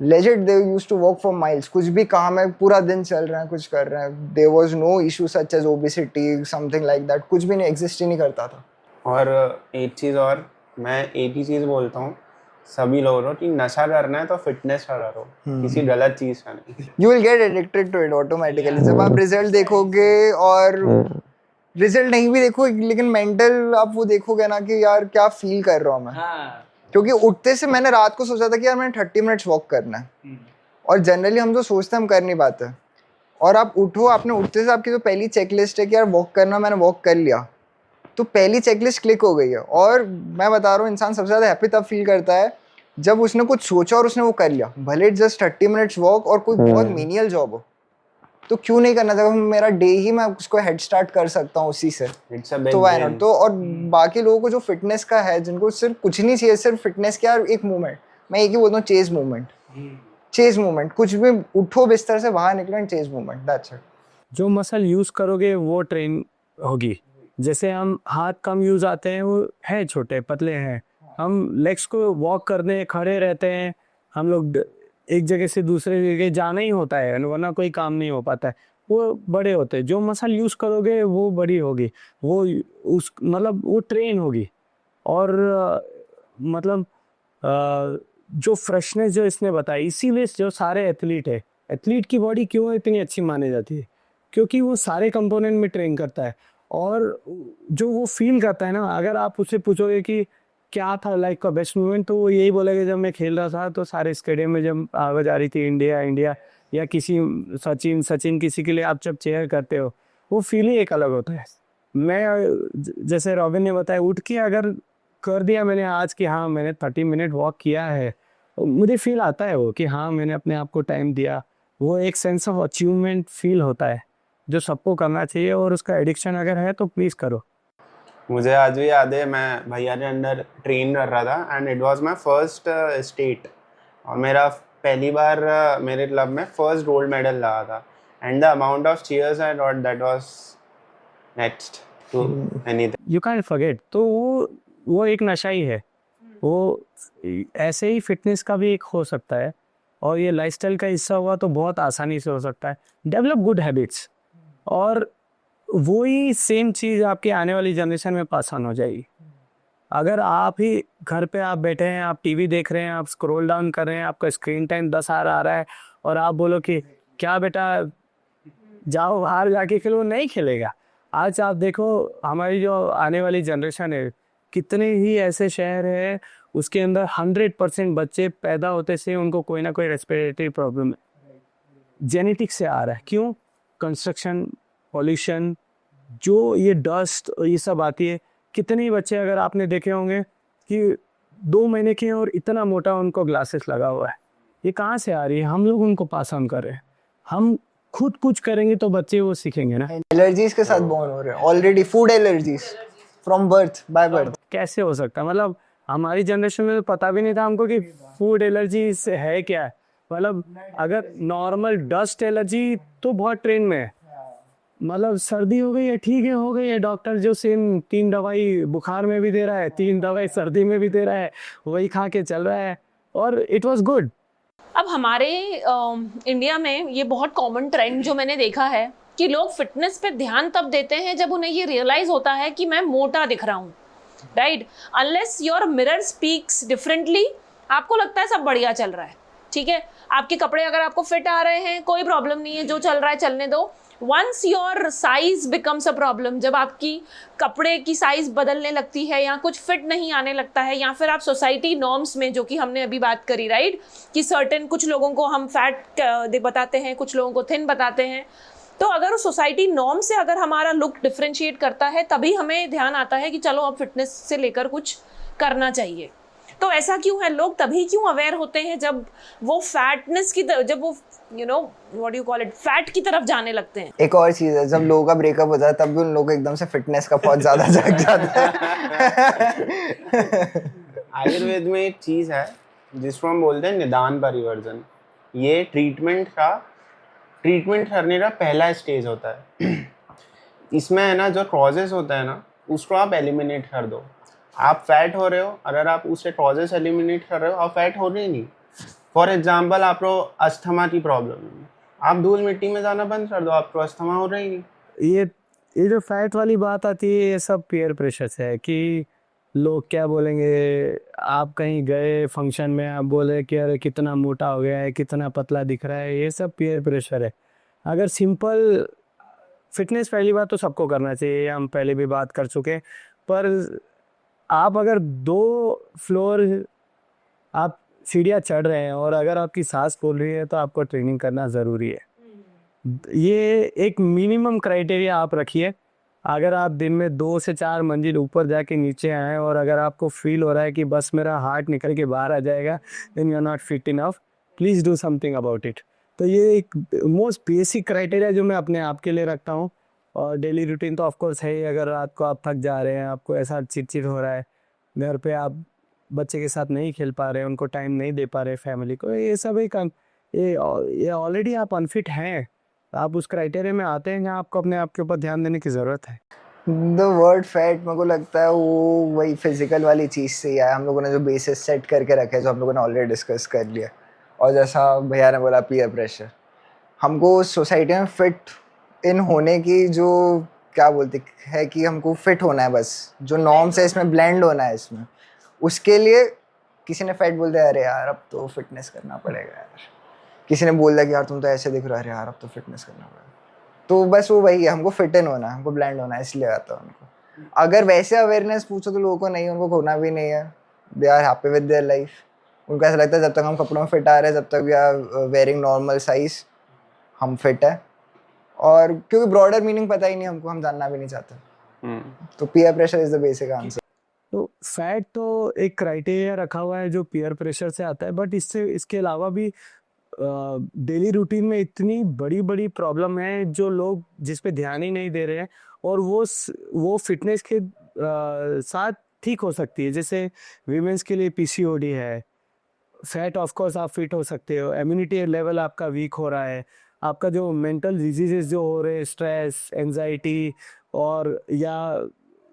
[SPEAKER 3] legend, they used to walk for miles. कुछ भी काम है, पूरा दिन चल रहे हैं, कुछ कर रहे हैं, there was no issue such as obesity, something like that, कुछ भी नहीं, एग्जिस्ट ही नहीं करता था।
[SPEAKER 4] और एक चीज़ और, मैं एक ही चीज़ बोलता हूँ सभी लोगों को कि नशा करना है तो फिटनेस का करो, किसी गलत चीज़ का नहीं।
[SPEAKER 3] You will get addicted to it automatically. जब आप रिजल्ट देखोगे, और रिजल्ट नहीं भी देखो लेकिन मेंटल आप वो देखोगे ना कि यार क्या फील कर रहा हूँ मैं। क्योंकि उठते से मैंने रात को सोचा था कि यार मैंने 30 मिनट्स वॉक करना है, और जनरली हम जो सोचते हैं हम कर नहीं पाते। और आप उठो, आपने उठते से आपकी जो पहली चेकलिस्ट है कि यार वॉक करना, मैंने वॉक कर लिया, तो पहली चेकलिस्ट क्लिक हो गई है। और मैं बता रहा हूँ, इंसान सबसे ज़्यादा हैप्पी तब फील करता है जब उसने कुछ सोचा और उसने वो कर लिया, भले जस्ट 30 मिनट्स वॉक और कोई बहुत मीनियल जॉब हो, तो क्यों नहीं करना चाहिए। मेरा डे ही मैं उसको हेड स्टार्ट कर सकता हूँ उसी से, तो वाई नॉट। तो और बाकी लोगों को जो फिटनेस का है, जिनको सिर्फ कुछ नहीं चाहिए, सिर्फ फिटनेस क्या, एक मूवमेंट, मैं एक ही बोलता हूँ, चेज मूवमेंट, चेज मूवमेंट। कुछ भी उठो बिस्तर से बाहर निकलो and chase movement, that's it.
[SPEAKER 1] जो मसल यूज़ करोगे वो ट्रेन होगी। जैसे हम हाथ कम यूज़ आते हैं, वो है छोटे पतले हैं, हम लेग्स को वॉक करने खड़े रहते हैं, हम लोग एक जगह से दूसरे जगह जाना ही होता है, वरना कोई काम नहीं हो पाता है, वो बड़े होते हैं। जो मसल यूज़ करोगे वो बड़ी होगी, वो उस मतलब वो ट्रेन होगी। और मतलब जो फ्रेशनेस जो इसने बताई, इसीलिए जो सारे एथलीट है, एथलीट की बॉडी क्यों इतनी अच्छी मानी जाती है, क्योंकि वो सारे कंपोनेंट में ट्रेन करता है। और जो वो फील करता है ना, अगर आप उससे पूछोगे कि क्या था लाइफ का बेस्ट मोमेंट, तो वो यही बोलेगा जब मैं खेल रहा था तो सारे स्टेडियम में जब आवाज आ रही थी इंडिया इंडिया, या किसी सचिन सचिन किसी के लिए आप जब चेयर करते हो, वो फील ही एक अलग होता है। मैं जैसे रॉबिन ने बताया, उठ के अगर कर दिया मैंने आज कि हाँ मैंने 30 मिनट वॉक किया है, मुझे फील आता है वो कि हाँ मैंने अपने आप को टाइम दिया। वो एक सेंस ऑफ अचीवमेंट फील होता है जो सबको करना चाहिए, और उसका एडिक्शन अगर है तो प्लीज़ करो।
[SPEAKER 4] मुझे आज भी याद है, मैं भैया के अंडर ट्रेन कर रहा था and it was my first state, और मेरा पहली बार मेरे क्लब में फर्स्ट गोल्ड मेडल लगा था। And the amount of cheers I got, that was next to anything.
[SPEAKER 1] You can forget. तो वो एक नशा ही है, वो ऐसे ही फिटनेस का भी एक हो सकता है, और ये लाइफस्टाइल का हिस्सा हुआ तो बहुत आसानी से हो सकता है। डेवलप गुड हैबिट्स, और वही सेम चीज़ आपके आने वाली जनरेशन में पास ऑन हो जाएगी। अगर आप ही घर पे आप बैठे हैं, आप टीवी देख रहे हैं, आप स्क्रॉल डाउन कर रहे हैं, आपका स्क्रीन टाइम 10 आ रहा है, और आप बोलो कि क्या बेटा जाओ बाहर जाके खेलो, नहीं खेलेगा। आज आप देखो हमारी जो आने वाली जनरेशन है, कितने ही ऐसे शहर हैं उसके अंदर 100% बच्चे पैदा होते से उनको कोई ना कोई रेस्पिरेटरी प्रॉब्लम जेनेटिक्स से आ रहा है। क्यों? कंस्ट्रक्शन, पॉल्यूशन, जो ये डस्ट ये सब आती है, कितने ही बच्चे अगर आपने देखे होंगे कि 2 महीने के हैं और इतना मोटा उनको ग्लासेस लगा हुआ है, ये कहाँ से आ रही है? हम लोग उनको पास ऑन कर रहे हैं। हम खुद कुछ करेंगे तो बच्चे वो सीखेंगे ना।
[SPEAKER 3] एलर्जीज के साथ बॉर्न हो रहे हैं already, food allergies from birth, by birth.
[SPEAKER 1] कैसे हो सकता है? मतलब हमारी जनरेशन में तो पता भी नहीं था हमको कि फूड एलर्जी से है क्या है। मतलब अगर नॉर्मल डस्ट एलर्जी तो बहुत ट्रेंड में है, मतलब सर्दी हो गई है, ठीक है हो गई है, डॉक्टर जो सेम 3 दवाई बुखार में भी दे रहा है, 3 दवाई सर्दी में भी दे रहा है, वही खा के चल रहा है और इट वाज गुड।
[SPEAKER 2] अब हमारे इंडिया में ये बहुत कॉमन ट्रेंड जो मैंने देखा है कि लोग फिटनेस पे ध्यान तब देते हैं जब उन्हें ये रियलाइज होता है कि मैं मोटा दिख रहा हूँ, right? Unless your mirror speaks differently, आपको लगता है सब बढ़िया चल रहा है, ठीक है, आपके कपड़े अगर आपको फिट आ रहे हैं कोई प्रॉब्लम नहीं है, जो चल रहा है चलने दो। Once your size becomes a problem, जब आपकी कपड़े की साइज बदलने लगती है या कुछ फिट नहीं आने लगता है, या फिर आप सोसाइटी नॉर्म्स में, जो कि हमने अभी बात करी, राइट, कि सर्टेन कुछ लोगों को हम फैट बताते हैं, कुछ लोगों को थिन बताते हैं, तो अगर उस सोसाइटी नॉर्म से अगर हमारा लुक डिफरेंशिएट करता है तभी हमें ध्यान आता है कि चलो अब फिटनेस से लेकर कुछ करना चाहिए। तो ऐसा क्यों है? लोग तभी क्यों अवेयर होते हैं जब वो फैटनेस की जब वो what you call it, fat की तरफ जाने लगते हैं।
[SPEAKER 3] एक और चीज है, जब लोगों का ब्रेकअप होता है तब भी उन लोगों को एकदम से फिटनेस का बहुत ज्यादा जाग जाता है।
[SPEAKER 4] आयुर्वेद में एक चीज है जिसको हम बोलते हैं निदान परिवर्जन। ये ट्रीटमेंट करने का पहला स्टेज होता है। इसमें है ना, जो कॉजेस होता है ना, उसको आप एलिमिनेट कर दो। आप फैट हो रहे हो, अगर आप उससे कॉजेस एलिमिनेट कर रहे हो, आप फैट हो रहे नहीं। फॉर एग्जाम्पल, आपको अस्थमा की प्रॉब्लम है, आप धूल मिट्टी में जाना बंद कर दो, आपको अस्थमा हो रही नहीं।
[SPEAKER 1] ये जो फैट वाली बात आती है, ये सब पीयर प्रेशर से है कि लोग क्या बोलेंगे। आप कहीं गए फंक्शन में, आप बोले कि अरे कितना मोटा हो गया है, कितना पतला दिख रहा है, ये सब पीयर प्रेशर है। अगर सिंपल फिटनेस, पहली बात तो सबको करना चाहिए, हम पहले भी बात कर चुके, पर आप अगर 2 फ्लोर आप सीढ़ियाँ चढ़ रहे हैं और अगर आपकी सांस फूल रही है तो आपको ट्रेनिंग करना ज़रूरी है। ये एक मिनिमम क्राइटेरिया आप रखिए। अगर आप दिन में 2 से 4 मंजिल ऊपर जाके नीचे आए और अगर आपको फील हो रहा है कि बस मेरा हार्ट निकल के बाहर आ जाएगा, then you are not fit enough, please do something about it. तो ये एक मोस्ट बेसिक क्राइटेरिया जो मैं अपने आप के लिए रखता हूँ। और डेली रूटीन तो ऑफ कोर्स है ही। अगर रात को आप थक जा रहे हैं, आपको ऐसा चिड़चिड़ हो रहा है, घर पे आप बच्चे के साथ नहीं खेल पा रहे, उनको टाइम नहीं दे पा रहे, फैमिली को, ये सब एक ये ऑलरेडी आप अनफिट हैं। आप उस क्राइटेरिया में आते हैं जहाँ आपको अपने आप के ऊपर ध्यान देने की ज़रूरत है।
[SPEAKER 3] द वर्ड फैट मेरे को लगता है वो वही फिजिकल वाली चीज़ से ही आया। हम लोगों ने जो बेसिस सेट करके रखे हैं, जो हम लोगों ने ऑलरेडी डिस्कस कर लिया। और जैसा भैया ने बोला, पीयर प्रेशर, हमको सोसाइटी में फिट इन होने की जो क्या बोलते है कि हमको फिट होना है, बस जो नॉर्म्स है इसमें ब्लेंड होना है इसमें, उसके लिए किसी ने फैट बोल दिया, अरे यार अब तो फिटनेस करना पड़ेगा यार। किसी ने बोल दिया कि यार तुम तो ऐसे दिख रहा है, यार अब तो फिटनेस करना पड़ेगा। तो बस वो वही है, हमको फिट इन होना है, हमको ब्लेंड होना है, इसलिए आता है उनको। अगर वैसे अवेयरनेस पूछो तो लोगों को नहीं, उनको होना भी नहीं है। They are happy with their life. उनको ऐसा लगता है जब तक हम कपड़ों में फिट आ रहे हैं, जब तक we are wearing normal size, हम फिट है। और क्योंकि ब्रॉडर मीनिंग पता ही नहीं हमको, हम जानना भी नहीं चाहते। तो peer pressure is the basic answer.
[SPEAKER 1] तो फैट तो एक क्राइटेरिया रखा हुआ है जो पीयर प्रेशर से आता है, बट इसके अलावा भी डेली रूटीन में इतनी बड़ी बड़ी प्रॉब्लम है जो लोग जिस पे ध्यान ही नहीं दे रहे हैं, और वो फिटनेस के साथ ठीक हो सकती है। जैसे वीमेंस के लिए पीसीओडी है, फैट ऑफ कोर्स आप फिट हो सकते हो, इम्यूनिटी लेवल आपका वीक हो रहा है, आपका जो मेंटल डिजीजेस जो हो रहे हैं, स्ट्रेस, एंजाइटी और या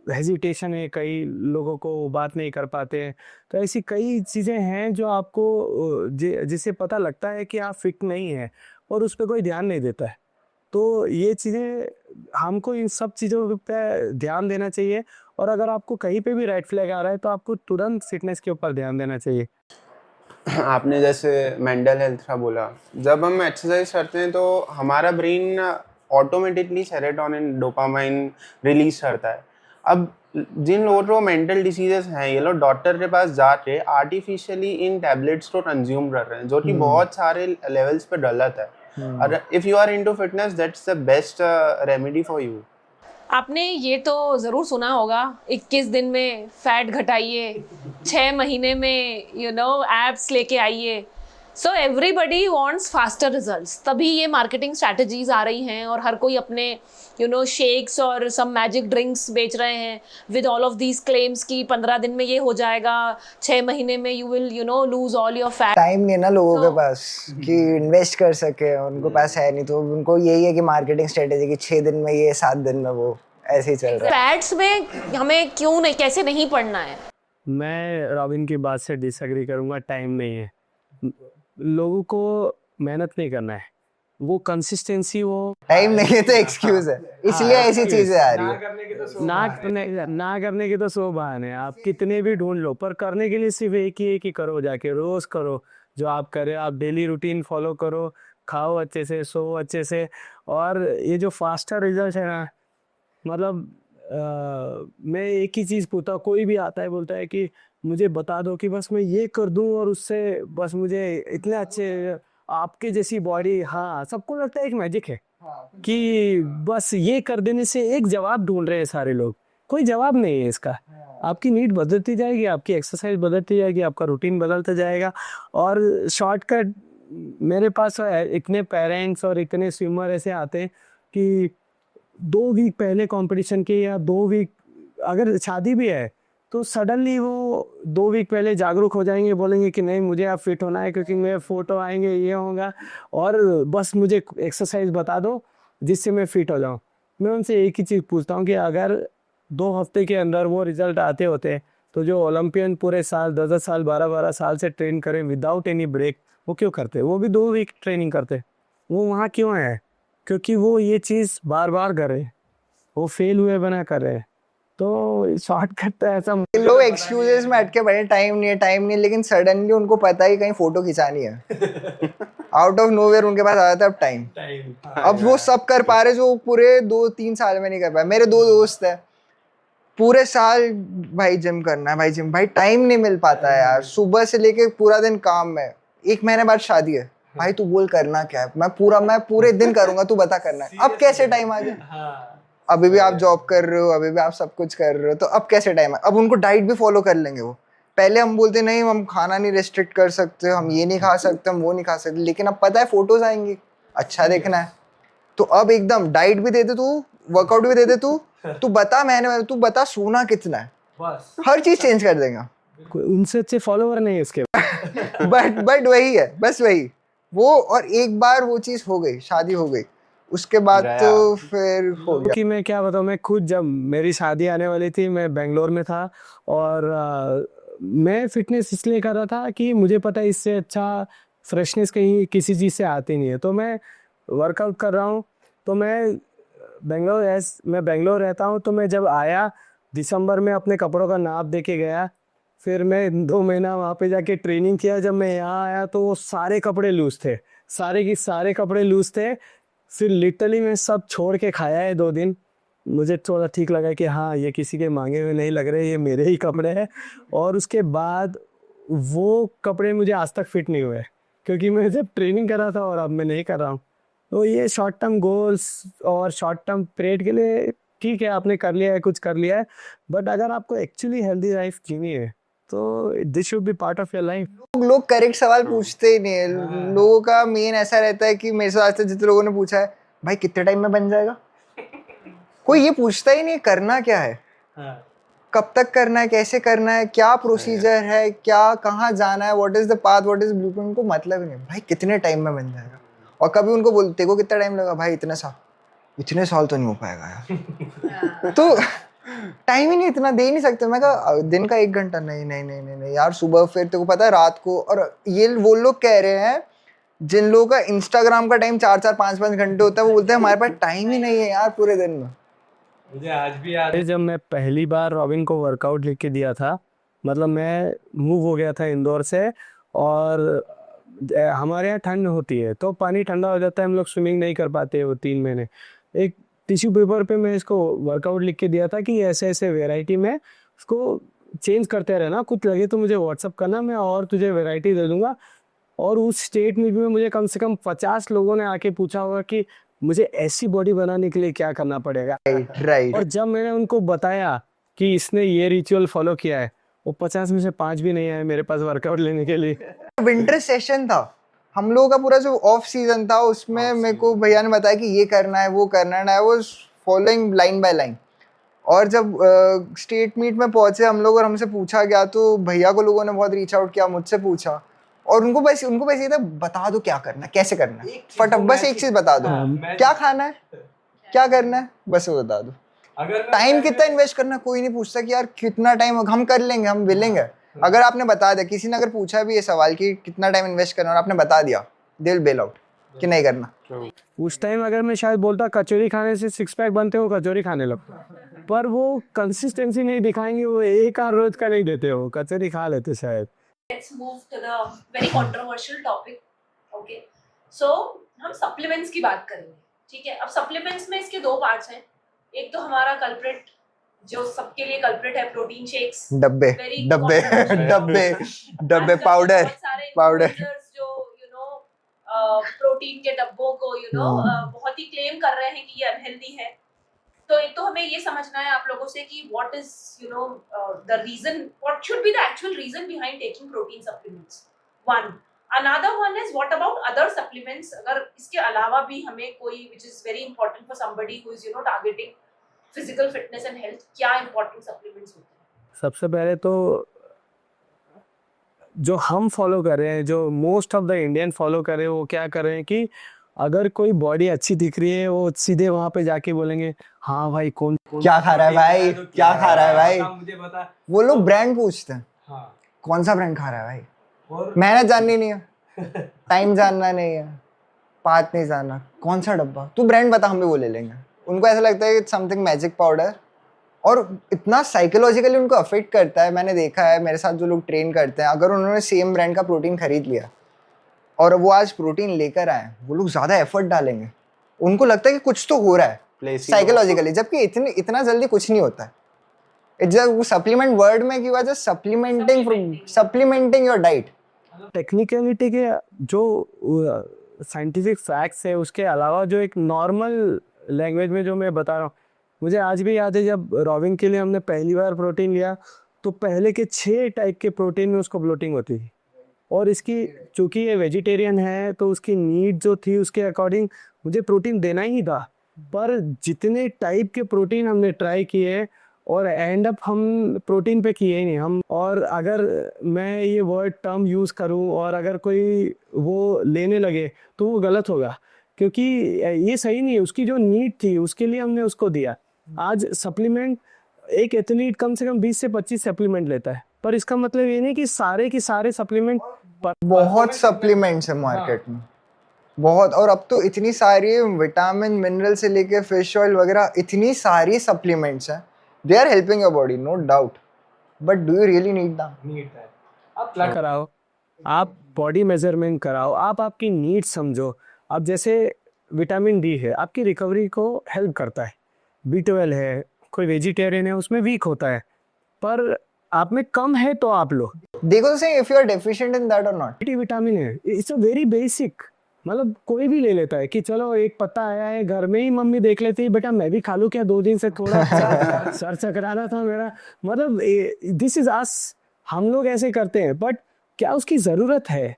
[SPEAKER 1] हेजिटेशन है, कई लोगों को बात नहीं कर पाते हैं। तो ऐसी कई चीज़ें हैं जो आपको जिससे पता लगता है कि आप फिट नहीं हैं और उस पर कोई ध्यान नहीं देता है। तो ये चीज़ें हमको इन सब चीज़ों पे ध्यान देना चाहिए, और अगर आपको कहीं पे भी रेड फ्लैग आ रहा है तो आपको तुरंत फिटनेस के ऊपर ध्यान देना चाहिए।
[SPEAKER 4] आपने जैसे मेंटल हेल्थ का बोला, जब हम एक्सरसाइज करते हैं तो हमारा brain automatically serotonin, dopamine release करता है। अब जिन लोगों को मेंटल डिसीजेस हैं, ये लोग डॉक्टर के पास जाके आर्टिफिशियली इन टैबलेट्स को कंज्यूम कर रहे हैं, जो कि बहुत सारे लेवल्स पे गलत है। Or if you are into fitness, that's the best remedy for you.
[SPEAKER 2] आपने ये तो ज़रूर सुना होगा 21 दिन में फैट घटाइए, 6 महीने में एब्स लेके आइए. So everybody wants faster results, तभी ये मार्केटिंग स्ट्रैटेजीज आ रही हैं और हर कोई अपने शेक्स और सम मैजिक ड्रिंक्स बेच रहे हैं with all of these claims कि 15 दिन में ये हो जाएगा, 6 महीने में you will lose all your fat.
[SPEAKER 3] Time नहीं है ना लोगों के पास कि इन्वेस्ट कर सके, उनको पास है नहीं, तो उनको यही है कि मार्केटिंग स्ट्रेटेजी कि 6 दिन में ये 7 दिन में वो, ऐसे ही चल रहा है.
[SPEAKER 2] फैट्स में हमें क्यों नहीं, कैसे नहीं पढ़ना है?
[SPEAKER 1] मैं रॉबिन की बात से डिसएग्री करूंगा. टाइम नहीं है, लोगों को मेहनत नहीं करना है, वो कंसिस्टेंसी, वो
[SPEAKER 3] टाइम नहीं है तो एक्सक्यूज है, इसलिए ऐसी चीजें आ रही है.
[SPEAKER 1] ना करने के तो 100 बहाने हैं, आप कितने भी ढूंढ लो, पर करने के लिए सिर्फ एक ही है कि करो, जाके रोज करो जो आप करें. आप डेली रूटीन फॉलो करो, खाओ अच्छे से, सो अच्छे से. और ये जो फास्टर रिजल्ट है ना, मतलब मैं एक ही चीज़ पूछता हूँ, कोई भी आता है बोलता है कि मुझे बता दो कि बस मैं ये कर दूं और उससे बस मुझे इतने अच्छे आपके जैसी बॉडी. हाँ, सबको लगता है एक मैजिक है कि बस ये कर देने से. एक जवाब ढूंढ रहे हैं सारे लोग, कोई जवाब नहीं है इसका. आपकी नीड बदलती जाएगी, आपकी एक्सरसाइज बदलती जाएगी, आपका रूटीन बदलता जाएगा. और शॉर्टकट मेरे पास इतने पेरेंट्स और इतने स्विमर ऐसे आते हैं कि 2 वीक पहले कंपटीशन के या 2 वीक, अगर शादी भी है तो सडनली वो 2 वीक पहले जागरूक हो जाएंगे, बोलेंगे कि नहीं मुझे अब फिट होना है क्योंकि मेरे फोटो आएंगे, ये होगा, और बस मुझे एक्सरसाइज बता दो जिससे मैं फिट हो जाऊं. मैं उनसे एक ही चीज़ पूछता हूं कि अगर 2 हफ्ते के अंदर वो रिजल्ट आते होते तो जो ओलंपियन पूरे साल 10-10 साल 12-12 साल से ट्रेन करें विदाउट एनी ब्रेक, वो क्यों करते? वो भी 2 वीक ट्रेनिंग करते. वो वहाँ क्यों है? क्योंकि वो ये चीज़ बार बार कर रहे हैं, वो फेल हुए बना कर रहे हैं. तो शॉर्टकट तो ऐसा
[SPEAKER 3] लोग एक्सक्यूजेस में अटके बैठे, टाइम नहीं है, टाइम नहीं है, लेकिन सडनली उनको पता है कहीं फोटो खिंचानी है, आउट ऑफ नोवेयर उनके पास आ जाता है अब टाइम. अब वो सब कर पा रहे जो पूरे 2-3 साल में नहीं कर पाए. मेरे 2 दोस्त हैं, पूरे साल भाई जिम करना है, भाई जिम, भाई टाइम नहीं मिल पाता है यार, सुबह से लेके पूरा दिन काम में. 1 महीने बाद शादी है, भाई तू बोल करना क्या है, मैं पूरे दिन करूंगा, तू बता करना है. अब कैसे टाइम आ गया? अभी भी आप जॉब कर रहे हो, अभी भी आप सब कुछ कर रहे हो, तो अब कैसे टाइम है? अब उनको डाइट भी फॉलो कर लेंगे वो. पहले हम बोलते नहीं हम खाना नहीं रेस्ट्रिक्ट कर सकते, हम ये नहीं खा सकते, हम वो नहीं खा सकते, लेकिन अब पता है फोटोज आएंगी, अच्छा देखना है, तो अब एकदम डाइट भी दे दे तू, वर्कआउट भी दे दे तू बता महीने, तू बता सोना कितना है, बस हर चीज चेंज कर देगा.
[SPEAKER 1] उनसे अच्छे फॉलोवर नहीं है उसके.
[SPEAKER 3] बट वही है, बस वही वो. और एक बार वो चीज हो गई, शादी हो गई, उसके बाद तो फिर हो गया.
[SPEAKER 1] कि मैं क्या बताऊँ, मैं खुद जब मेरी शादी आने वाली थी, मैं बेंगलोर में था और मैं फिटनेस इसलिए कर रहा था कि मुझे पता है इससे अच्छा फ्रेशनेस कहीं किसी चीज़ से आती नहीं है. तो मैं वर्कआउट कर रहा हूँ. तो मैं बेंगलोर रहता हूँ, तो मैं जब आया दिसंबर में अपने कपड़ों का नाप दे के गया, फिर मैं 2 महीना वहाँ पे जाके ट्रेनिंग किया. जब मैं यहाँ आया तो वो सारे कपड़े लूज थे, सारे के सारे कपड़े लूज थे. फिर लिटरली मैं सब छोड़ के खाया है 2 दिन. मुझे थोड़ा ठीक लगा कि हाँ ये किसी के मांगे हुए नहीं लग रहे, ये मेरे ही कपड़े हैं. और उसके बाद वो कपड़े मुझे आज तक फिट नहीं हुए क्योंकि मैं जब ट्रेनिंग कर रहा था और अब मैं नहीं कर रहा हूँ. तो ये शॉर्ट टर्म गोल्स और शॉर्ट टर्म पीरियड के लिए ठीक है, आपने कर लिया है, कुछ कर लिया है, बट अगर आपको एक्चुअली हेल्दी लाइफ जीनी है तो this should be part of your life.
[SPEAKER 3] लोग करेक्ट सवाल पूछते ही नहीं है. लोगों का मेन ऐसा रहता है कि मेरे से आज तक जितने लोगों ने पूछा है भाई कितने टाइम में बन जाएगा, कोई ये पूछता ही नहीं करना क्या है, कब तक करना है, कैसे करना है, क्या प्रोसीजर है, क्या कहाँ जाना है, what is the path, what is blueprint. उनको मतलब ही नहीं भाई कितने टाइम में बन जाएगा. और कभी उनको बोलते को कितना टाइम लगा, भाई इतने साल तो नहीं हो पाएगा यार. तो टाइम ही नहीं, इतना दे ही नहीं सकते. मैं कहा दिन का 1 घंटा, नहीं यार, सुबह फिर तेरे को पता है रात को. और ये वो लोग कह रहे हैं जिन लोगों का इंस्टाग्राम का टाइम 4-4 5-5 घंटे होता है, वो बोलते हैं हमारे पास टाइम ही नहीं है यार पूरे दिन में.
[SPEAKER 1] मुझे आज भी याद है जब मैं पहली बार रॉबिन को वर्कआउट लिख के दिया था, मतलब मैं मूव हो गया था इंदौर से, और हमारे यहाँ ठंड होती है तो पानी ठंडा हो जाता है, हम लोग स्विमिंग नहीं कर पाते वो 3 महीने. एक टिश्यू पेपर पे मैं इसको वर्कआउट लिख के दिया था कि ऐसे ऐसे वेराइटी में उसको चेंज करते रहना, कुछ लगे तो मुझे व्हाट्सअप करना, मैं और तुझे वेराइटी दे दूंगा, और उस स्टेट मीट में मुझे कम से कम 50 लोगों ने आके पूछा होगा कि मुझे ऐसी बॉडी बनाने के लिए क्या करना पड़ेगा।
[SPEAKER 3] राइट
[SPEAKER 1] और जब मैंने उनको बताया कि इसने ये रिचुअल फॉलो किया है, वो 50 में से 5 भी नहीं आए मेरे पास वर्कआउट लेने के लिए।
[SPEAKER 3] विंटर सेशन था हम लोगों का, पूरा जो ऑफ सीजन था उसमें मेरे को भैया ने बताया कि ये करना है वो करना है, I was following line by line. और जब स्टेट मीट में पहुंचे हम लोग और हमसे पूछा गया, तो भैया को लोगों ने बहुत रीच आउट किया, मुझसे पूछा, और उनको बस ये था बता दो क्या करना है, कैसे करना है, फटाफट बस एक चीज बता दो, क्या खाना है, क्या करना है, बस वो बता दो। टाइम कितना इन्वेस्ट करना कोई नहीं पूछता कि यार कितना टाइम, हम कर लेंगे, हम विलिंग है। अगर आपने बता दिया, किसी ने अगर पूछा भी ये सवाल कि कितना टाइम इन्वेस्ट करना और आपने बता दिया, दे विल बेल आउट कि नहीं करना।
[SPEAKER 1] उस टाइम अगर मैं शायद बोलता कचौरी खाने से 6 पैक बनते हो, कचौरी खाने लगता, पर वो कंसिस्टेंसी नहीं दिखाएंगे, वो एक आध रोज का नहीं देते हो, कचौरी खा लेते शायद।
[SPEAKER 2] Let's move to the very controversial topic. Okay. So हम supplements की बात करेंगे, ठीक है। अब supplements में इसके दो parts हैं। एक तो हमारा culprit, जो सबके लिए culprit है, प्रोटीन शेक्स,
[SPEAKER 3] डब्बे
[SPEAKER 2] Very
[SPEAKER 3] डब्बे
[SPEAKER 2] controversial.
[SPEAKER 3] डब्बे डब्बे
[SPEAKER 2] आजकल
[SPEAKER 3] पाउडर
[SPEAKER 2] बहुत सारे
[SPEAKER 3] पाउडर।
[SPEAKER 2] influencers जो प्रोटीन के डब्बों को बहुत ही क्लेम कर रहे हैं कि ये अनहेल्दी है। तो एक तो हमें ये समझना है आप लोगों से कि what is the reason, what should be the actual reason behind taking protein supplements, one. Another one is what about other supplements, अगर इसके अलावा भी हमें कोई which is very important for somebody who is targeting physical fitness and health, क्या important supplements होते हैं?
[SPEAKER 1] सबसे पहले तो जो हम फॉलो कर रहे हैं, जो most of the Indian follow कर रहे हैं, वो क्या कर रहे हैं कि अगर कोई बॉडी अच्छी दिख रही है, वो सीधे वहां पे जाके बोलेंगे हाँ भाई कौन
[SPEAKER 3] क्या खा रहा है भाई, क्या खा रहा है भाई,
[SPEAKER 6] मुझे बता।
[SPEAKER 3] वो लोग ब्रांड पूछते हैं,
[SPEAKER 6] हाँ।
[SPEAKER 3] कौन सा ब्रांड खा रहा है भाई,
[SPEAKER 6] और
[SPEAKER 3] मेहनत जाननी नहीं है, टाइम जानना नहीं है, पाथ नहीं जानना, कौन सा डब्बा, तू ब्रांड बता, हम भी वो ले लेंगे। उनको ऐसा लगता है कि समथिंग मैजिक पाउडर, और इतना साइकोलॉजिकली उनको अफेक्ट करता है। मैंने देखा है मेरे साथ जो लोग ट्रेन करते हैं, अगर उन्होंने सेम ब्रांड का प्रोटीन खरीद लिया और वो आज प्रोटीन लेकर आए, वो लोग ज़्यादा एफर्ट डालेंगे, उनको लगता है कि कुछ तो हो रहा है साइकोलॉजिकली, जबकि इतना जल्दी कुछ नहीं होता है। जब सप्लीमेंट वर्ड में की वजह सप्लीमेंटिंग योर डाइट।
[SPEAKER 1] टेक्निकलिटी के जो साइंटिफिक फैक्ट्स है, उसके अलावा जो एक नॉर्मल लैंग्वेज में जो मैं बता रहा हूँ, मुझे आज भी याद है जब रॉबिंग के लिए हमने पहली बार प्रोटीन लिया, तो पहले के 6 टाइप के प्रोटीन में उसको ब्लोटिंग होती थी, और इसकी चूंकि ये वेजिटेरियन है तो उसकी नीड जो थी उसके अकॉर्डिंग मुझे प्रोटीन देना ही था। पर जितने टाइप के प्रोटीन हमने ट्राई किए और एंड अप हम प्रोटीन पे किए ही नहीं हम। और अगर मैं ये वर्ड टर्म यूज़ करूं और अगर कोई वो लेने लगे तो वो गलत होगा, क्योंकि ये सही नहीं है। उसकी जो नीड थी उसके लिए हमने उसको दिया। आज सप्लीमेंट एक एथलीट कम से कम 20 से 25 सप्लीमेंट लेता है, पर इसका मतलब ये नहीं कि सारे के सारे सप्लीमेंट
[SPEAKER 3] बहुत सप्लीमेंट्स है मार्केट में, बहुत। और अब तो इतनी सारी विटामिन मिनरल से लेके फिश ऑयल वगैरह इतनी सारी सप्लीमेंट्स हैं, they are helping your body no doubt, but do you really need them?
[SPEAKER 6] आप
[SPEAKER 1] कराओ, आप बॉडी मेजरमेंट कराओ, आप आपकी नीड समझो। अब जैसे विटामिन डी है, आपकी रिकवरी को हेल्प करता है। B12 है, कोई वेजिटेरियन है उसमें वीक होता है, पर आप में कम है तो आप लो।
[SPEAKER 3] देखो तो सही, if you are deficient in that और नॉट।
[SPEAKER 1] विटामिन है, इट्स अ वेरी बेसिक, मतलब कोई भी ले लेता है कि चलो एक पत्ता आया है, घर में ही मम्मी देख लेती है, बेटा मैं भी खा लूं क्या, 2 दिन से थोड़ा सर चकरा रहा था मेरा, मतलब दिस इज अस, हम लोग ऐसे करते हैं। बट क्या उसकी ज़रूरत है?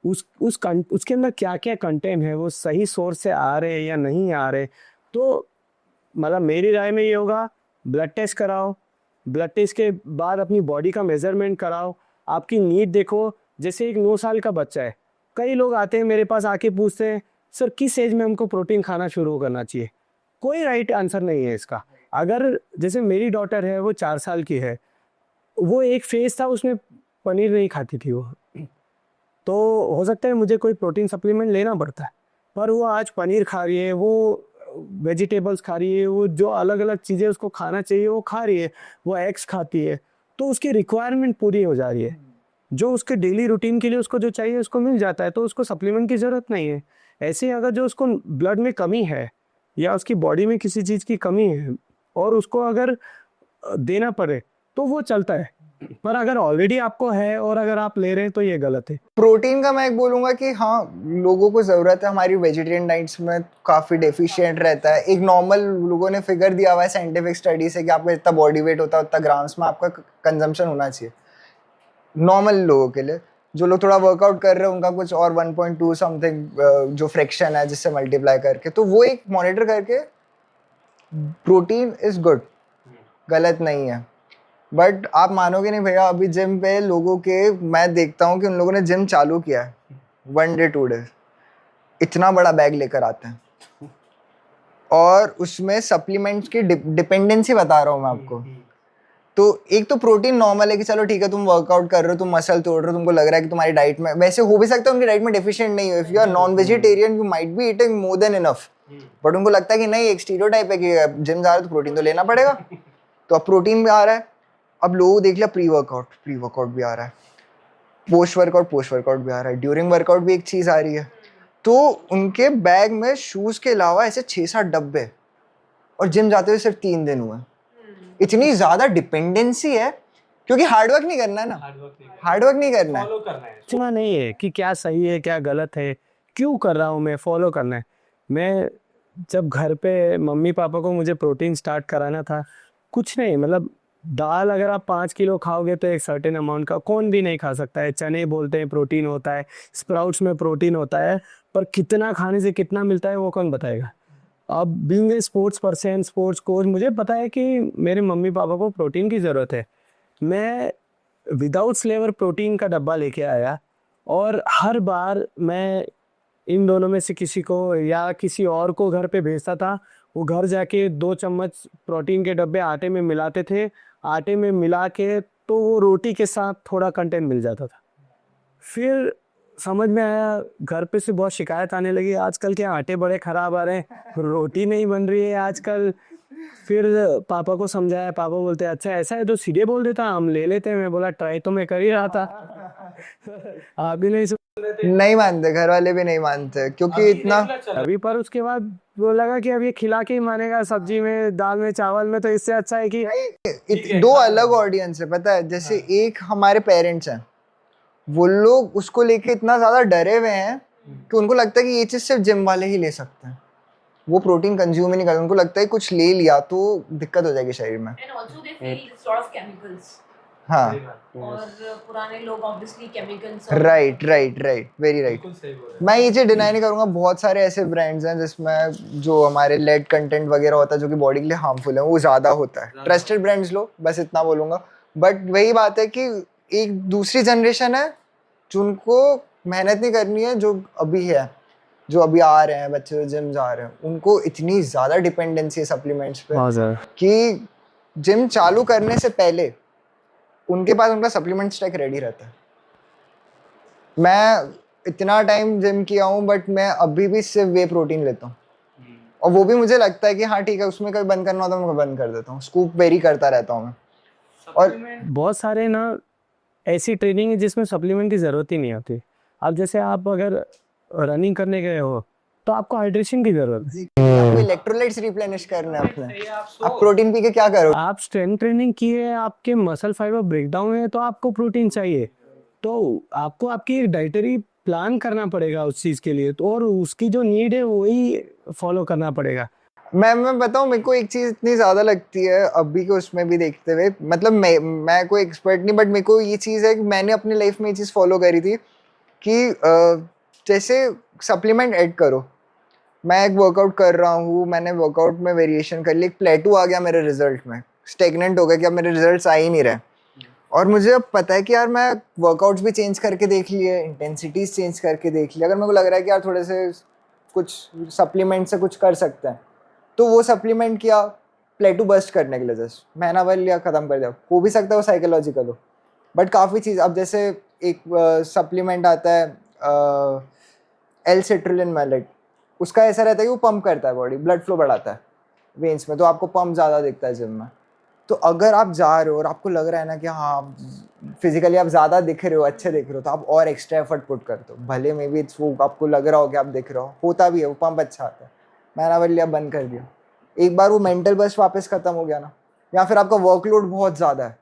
[SPEAKER 1] उसके अंदर क्या क्या कंटेंट है, वो सही सोर्स से आ रहे हैं या नहीं आ रहे? तो मतलब मेरी राय में ये होगा, ब्लड टेस्ट कराओ, ब्लड टेस्ट के बाद अपनी बॉडी का मेजरमेंट कराओ, आपकी नीड देखो। जैसे एक 9 साल का बच्चा है, कई लोग आते हैं मेरे पास आके पूछते हैं सर किस एज में हमको प्रोटीन खाना शुरू करना चाहिए? कोई राइट आंसर नहीं है इसका। अगर जैसे मेरी डॉटर है, वो 4 साल की है, वो एक फेज था उसमें पनीर नहीं खाती थी वो, तो हो सकता है मुझे कोई प्रोटीन सप्लीमेंट लेना पड़ता है, पर वो आज पनीर खा रही है, वो वेजिटेबल्स खा रही है, वो जो अलग अलग चीज़ें उसको खाना चाहिए वो खा रही है, वो एग्स खाती है, तो उसकी रिक्वायरमेंट पूरी हो जा रही है। जो उसके डेली रूटीन के लिए उसको जो चाहिए उसको मिल जाता है, तो उसको सप्लीमेंट की ज़रूरत नहीं है। ऐसे ही अगर जो उसको ब्लड में कमी है या उसकी बॉडी में किसी चीज़ की कमी है और उसको अगर देना पड़े तो वो चलता है, पर अगर ऑलरेडी आपको है और अगर आप ले रहे हैं तो ये गलत है।
[SPEAKER 3] प्रोटीन का मैं एक बोलूँगा कि हाँ, लोगों को ज़रूरत है, हमारी वेजिटेरियन डाइट्स में काफ़ी डेफिशिएंट रहता है। एक नॉर्मल लोगों ने फिगर दिया हुआ है साइंटिफिक स्टडी से कि आपका जितना बॉडी वेट होता है उतना ग्राम्स में आपका कंजम्पशन होना चाहिए नॉर्मल लोगों के लिए। जो लोग थोड़ा वर्कआउट कर रहे हैं उनका कुछ और 1.2 समथिंग जो फ्रैक्शन है जिससे मल्टीप्लाई करके, तो वो एक मॉनिटर करके प्रोटीन इज़ गुड, गलत नहीं है। बट आप मानोगे नहीं भैया, अभी जिम पे लोगों के मैं देखता हूँ कि उन लोगों ने जिम चालू किया है 1 डे 2 डे, इतना बड़ा बैग लेकर आते हैं और उसमें सप्लीमेंट्स की डिपेंडेंसी बता रहा हूँ मैं आपको। तो एक तो प्रोटीन नॉर्मल है कि चलो ठीक है, तुम वर्कआउट कर रहे हो, तुम मसल तोड़ रहे हो, तुमको लग रहा है कि तुम्हारी डाइट में, वैसे हो भी सकता है उनकी डाइट में डेफिशिएंट नहीं हो। If you are non vegetarian you might be eating more than enough, but उनको लगता है कि नहीं, एक स्टीरियोटाइप है कि जिम जा रहे हो तो प्रोटीन तो लेना पड़ेगा। तो अब प्रोटीन भी आ रहा है, अब लोगों देख लिया प्री वर्कआउट भी आ रहा है, पोस्ट वर्कआउट भी आ रहा है, ड्यूरिंग वर्कआउट भी एक चीज़ आ रही है। तो उनके बैग में शूज़ के अलावा ऐसे 6-7 डब्बे, और जिम जाते हुए सिर्फ 3 दिन हुए। इतनी ज़्यादा डिपेंडेंसी है क्योंकि हार्डवर्क नहीं करना है ना, हार्डवर्क नहीं करना है।
[SPEAKER 1] सोचना नहीं है कि क्या सही है क्या गलत है, क्यों कर रहा हूँ मैं, फॉलो करना है। मैं जब घर पे मम्मी पापा को मुझे प्रोटीन स्टार्ट कराना था, कुछ नहीं, मतलब दाल अगर आप 5 किलो खाओगे तो एक सर्टेन अमाउंट का कौन भी नहीं खा सकता है। चने बोलते हैं प्रोटीन होता है, स्प्राउट्स में प्रोटीन होता है, पर कितना खाने से कितना मिलता है वो कौन बताएगा। अब being a sports person, sports coach, मुझे पता है कि मेरे मम्मी पापा को प्रोटीन की ज़रूरत है। मैं विदाउट फ्लेवर प्रोटीन का डब्बा लेके आया और हर बार मैं इन दोनों में से किसी को या किसी और को घर पे भेजता था। वो घर जाके 2 चम्मच प्रोटीन के डब्बे आटे में मिलाते थे, आटे में मिला के तो वो रोटी के साथ थोड़ा कंटेंट मिल जाता था। फिर समझ में आया, घर पे से बहुत शिकायत आने लगी, आजकल के आटे बड़े ख़राब आ रहे हैं, रोटी नहीं बन रही है आजकल। फिर पापा को समझाया, पापा बोलते हैं अच्छा ऐसा है तो सीधे बोल देता, हम ले लेते हैं। मैं बोला ट्राई तो मैं कर ही रहा था। आप भी नहीं
[SPEAKER 3] नहीं मानते, घर वाले भी नहीं मानते क्योंकि इतना
[SPEAKER 1] अभी, पर उसके बाद वो लगा कि अब ये खिला के ही मानेगा, सब्जी में, दाल में, चावल में, तो इससे अच्छा है कि
[SPEAKER 3] दो अलग ऑडियंस है, पता है। जैसे एक हमारे पेरेंट्स हैं, वो लोग उसको लेके इतना ज़्यादा डरे हुए हैं कि उनको लगता है कि ये चीज़ सिर्फ जिम वाले ही ले सकते हैं। वो प्रोटीन कंज्यूम ही नहीं करते, उनको लगता है कुछ ले लिया तो दिक्कत हो जाएगी शरीर में।
[SPEAKER 2] And also they feel it's lot of chemicals.
[SPEAKER 3] हाँ,
[SPEAKER 2] और पुराने लोग obviously chemicals
[SPEAKER 3] right, very right. मैं ये चीज़ डिनाई नहीं करूँगा, बहुत सारे ऐसे ब्रांड्स हैं जिसमें जो हमारे लेड कंटेंट वगैरह होता है जो कि बॉडी के लिए हार्मफुल है, वो ज़्यादा होता है। ट्रस्टेड ब्रांड्स लो, बस इतना बोलूँगा। बट वही बात है कि एक दूसरी जनरेशन है जिनको मेहनत नहीं करनी है, जो अभी है, जो अभी आ रहे हैं बच्चे, जो जिम जा रहे हैं, उनको इतनी ज़्यादा डिपेंडेंसी है सप्लीमेंट्स पे कि जिम चालू करने से पहले उनके पास उनका सप्लीमेंट स्टैक रेडी रहता है। मैं इतना टाइम जिम किया हूँ बट मैं अभी भी सिर्फ वे प्रोटीन लेता हूँ, और वो भी मुझे लगता है कि हाँ ठीक है, उसमें कभी बंद करना होता है मैं बंद कर देता हूँ, स्कूप वेरी करता रहता हूँ मैं। और
[SPEAKER 1] बहुत सारे ना ऐसी ट्रेनिंग है जिसमें सप्लीमेंट की ज़रूरत ही नहीं होती। अब जैसे आप अगर रनिंग करने गए हो तो आपको हाइड्रेशन की ज़रूरत है,
[SPEAKER 3] आपको इलेक्ट्रोलाइट्स रिप्लेनिश करना है अपने, आप प्रोटीन पी के क्या करोगे?
[SPEAKER 1] आप स्ट्रेंथ ट्रेनिंग किए, आपके मसल फाइबर ब्रेकडाउन है तो आपको प्रोटीन चाहिए, तो आपको आपकी एक डाइटरी प्लान करना पड़ेगा उस चीज़ के लिए, तो और उसकी जो नीड है वही फॉलो करना पड़ेगा।
[SPEAKER 3] मैं बताऊँ, मेरे को एक चीज़ इतनी ज़्यादा लगती है अभी के उसमें भी देखते हुए, मतलब मैं कोई एक्सपर्ट नहीं, बट मेरे को ये चीज़ है कि मैंने अपनी लाइफ में ये चीज़ फॉलो करी थी कि जैसे सप्लीमेंट ऐड करो। मैं एक वर्कआउट कर रहा हूँ, मैंने वर्कआउट में वेरिएशन कर ली, एक प्लेटू आ गया मेरे रिजल्ट में, स्टेगनेंट हो गया कि अब मेरे रिजल्ट्स आ ही नहीं रहे, और मुझे अब पता है कि यार मैं वर्कआउट्स भी चेंज करके देख लिए, इंटेंसिटीज चेंज करके देख लिया, अगर मेरे को लग रहा है कि यार थोड़े से कुछ सप्लीमेंट से कुछ कर सकते हैं, तो वो सप्लीमेंट किया प्लेटू बस्ट करने के लिए, जस्ट महीना भर लिया, ख़त्म कर दिया। हो भी सकता है वो साइकोलॉजिकल हो, बट काफ़ी चीज़, अब जैसे एक सप्लीमेंट आता है एल-सिट्रुलिन मैलेट, उसका ऐसा रहता है कि वो पंप करता है बॉडी, ब्लड फ्लो बढ़ाता है वेन्स में, तो आपको पंप ज़्यादा दिखता है जिम में। तो अगर आप जा रहे हो और आपको लग रहा है ना कि हाँ फिजिकली आप ज़्यादा दिख रहे हो, अच्छे दिख रहे हो, तो आप और एक्स्ट्रा एफर्ट पुट करते हो, भले में भी वो आपको लग रहा हो कि आप दिख रहे हो, होता भी है, वो पंप अच्छा आता है। मैंने बोल लिया, बंद कर दिया। एक बार वो मेंटल बस्ट वापस ख़त्म हो गया ना, या फिर आपका वर्कलोड बहुत ज़्यादा है,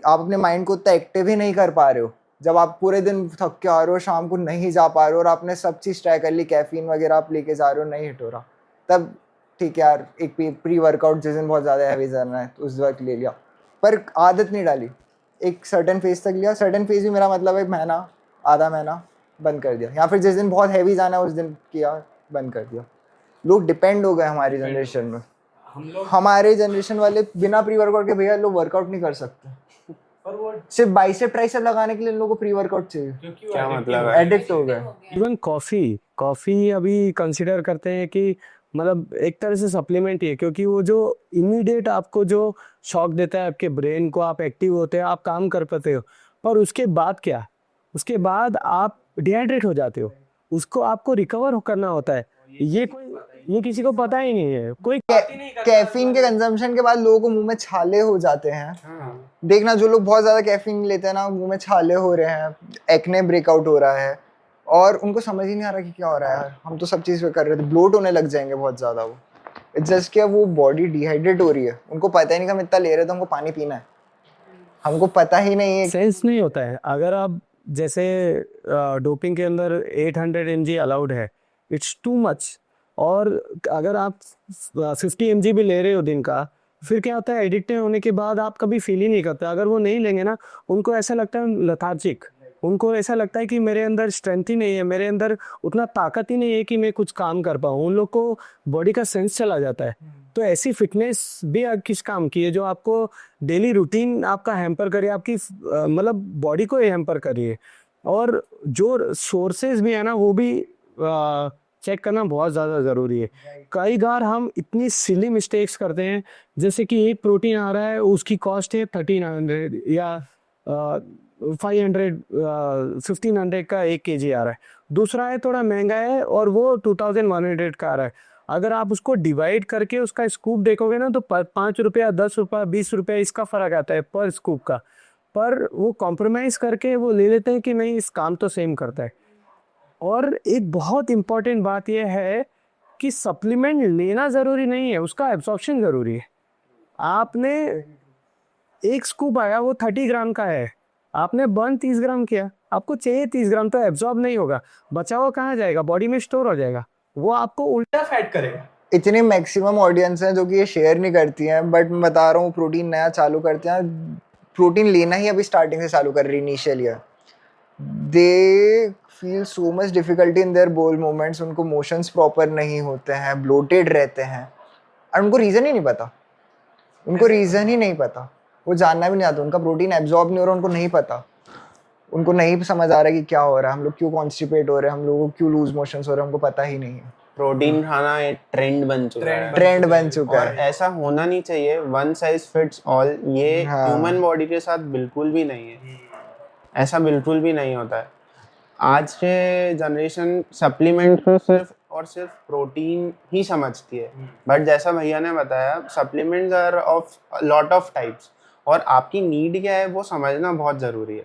[SPEAKER 3] आप अपने माइंड को उतना एक्टिव ही नहीं कर पा रहे हो, जब आप पूरे दिन थक के आ रहे हो, शाम को नहीं जा पा रहे हो और आपने सब चीज़ ट्राई कर ली, कैफीन वगैरह आप लेके जा रहे हो, नहीं हिट हो रहा, तब ठीक है यार, एक प्री वर्कआउट जिस दिन बहुत ज़्यादा हैवी करना है तो उस वक्त ले लिया, पर आदत नहीं डाली। एक सर्टेन फेज तक लिया, सर्टेन फेज भी मेरा मतलब एक महीना, आधा महीना बंद कर दिया, या फिर जिस दिन बहुत हैवी जाना है उस दिन किया, बंद कर दिया। लोग डिपेंड हो गए हमारी जनरेशन में, हमारे जनरेशन वाले बिना प्री वर्कआउट के भैया लोग वर्कआउट नहीं कर सकते, सिर्फ बाइसेप ट्राइसेप लगाने के लिए इन लोगों को प्री वर्कआउट चाहिए।
[SPEAKER 4] क्या मतलब है?
[SPEAKER 3] एडिक्ट हो गए।
[SPEAKER 1] इवन कॉफ़ी अभी कंसिडर करते हैं कि मतलब एक तरह से सप्लीमेंट ही है, क्योंकि वो जो इमीडिएट आपको जो शॉक देता है आपके ब्रेन को, आप एक्टिव होते हो, आप काम कर पाते हो, पर उसके बाद क्या, उसके बाद आप डिहाइड्रेट हो जाते हो, उसको आपको रिकवर करना होता है। ये किसी को पता ही नहीं है, कोई
[SPEAKER 3] कैफीन के कंजम्पशन के बाद लोगों को मुंह में छाले हो जाते हैं। देखना, जो लोग बहुत ज्यादा कैफीन लेते हैं ना, मुंह में छाले हो रहे हैं, एक्ने ब्रेकआउट हो रहा है, और उनको समझ ही नहीं आ रहा कि क्या हो रहा है यार, हम तो सब चीज़ पे कर रहे थे, ब्लोट होने लग जाएंगे बहुत ज़्यादा। वो इट्स जस्ट कि वो बॉडी डिहाइड्रेट हो रही है, उनको पता ही नहीं कि हम इतना ले रहे थे, हमको पानी पीना है, हमको पता ही नहीं है।
[SPEAKER 1] सेंस नहीं होता है। अगर आप जैसे डोपिंग के अंदर 800 mg अलाउड है, इट्स टू मच, और अगर आप 50 mg भी ले रहे हो दिन का, फिर क्या होता है, एडिक्टेड होने के बाद आप कभी फील ही नहीं करते। अगर वो नहीं लेंगे ना, उनको ऐसा लगता है लेथार्जिक, उनको ऐसा लगता है कि मेरे अंदर स्ट्रेंथ ही नहीं है, मेरे अंदर उतना ताकत ही नहीं है कि मैं कुछ काम कर पाऊँ, उन लोग को बॉडी का सेंस चला जाता है। तो ऐसी फिटनेस भी किस काम की है जो आपको डेली रूटीन आपका हैम्पर करे, आपकी मतलब बॉडी को हैम्पर करिए, और जो सोर्सेज भी है ना वो भी चेक करना बहुत ज़्यादा ज़रूरी है। कई बार हम इतनी सिली मिस्टेक्स करते हैं, जैसे कि एक प्रोटीन आ रहा है, उसकी कॉस्ट है 1300 या 500 1500 का 1 kg आ रहा है, दूसरा है थोड़ा महंगा है और वो 2100 का आ रहा है। अगर आप उसको डिवाइड करके उसका स्कूप देखोगे ना, तो 5 रुपया, 10 रुपया, 20 रुपया इसका फ़र्क आता है पर स्कूप का, पर वो कॉम्प्रोमाइज़ करके वो ले लेते हैं कि नहीं, इस काम तो सेम करता है। और एक बहुत इम्पॉर्टेंट बात यह है कि सप्लीमेंट लेना ज़रूरी नहीं है, उसका एब्जॉर्प्शन ज़रूरी है। आपने एक स्कूप आया, वो 30 ग्राम का है, आपने बर्न 30 ग्राम किया, आपको चाहिए 30 ग्राम, तो एब्जॉर्ब नहीं होगा, बचा हुआ कहाँ जाएगा, बॉडी में स्टोर हो जाएगा, वो आपको उल्टा फैट करेगा।
[SPEAKER 3] इतनी मैक्सिमम ऑडियंस हैं जो कि ये शेयर नहीं करती हैं, बट मैं बता रहा हूँ, प्रोटीन नया चालू करते हैं, प्रोटीन लेना ही अभी स्टार्टिंग से चालू कर रही initial year, they feel so much difficulty in their बोल मूवमेंट्स, उनको मोशंस प्रॉपर नहीं होते हैं, ब्लोटेड रहते हैं, और उनको रीज़न ही नहीं पता, उनको रीज़न ही नहीं पता, वो जानना भी नहीं आता, उनका प्रोटीन एब्जॉर्ब नहीं हो रहा, उनको नहीं पता, उनको नहीं समझ आ रहा है कि क्या हो रहा है, हम लोग क्यों कॉन्स्टिपेट हो रहे हैं, हम लोगों को क्यों लूज मोशंस हो रहे हैं, हमको पता ही नहीं है।
[SPEAKER 4] प्रोटीन खाना एक ट्रेंड बन चुका है,
[SPEAKER 3] ट्रेंड बन चुका
[SPEAKER 4] और
[SPEAKER 3] है।
[SPEAKER 4] ऐसा होना नहीं चाहिए, वन साइज फिट्स ऑल, ये
[SPEAKER 3] हाँ।
[SPEAKER 4] ह्यूमन बॉडी के साथ बिल्कुल भी नहीं है, ऐसा बिल्कुल भी नहीं होता है। आज के जनरेशन सप्लीमेंट को सिर्फ और सिर्फ प्रोटीन ही समझती है, बट जैसा भैया ने बताया, supplements are of lot of types, और आपकी नीड क्या है वो समझना बहुत ज़रूरी है।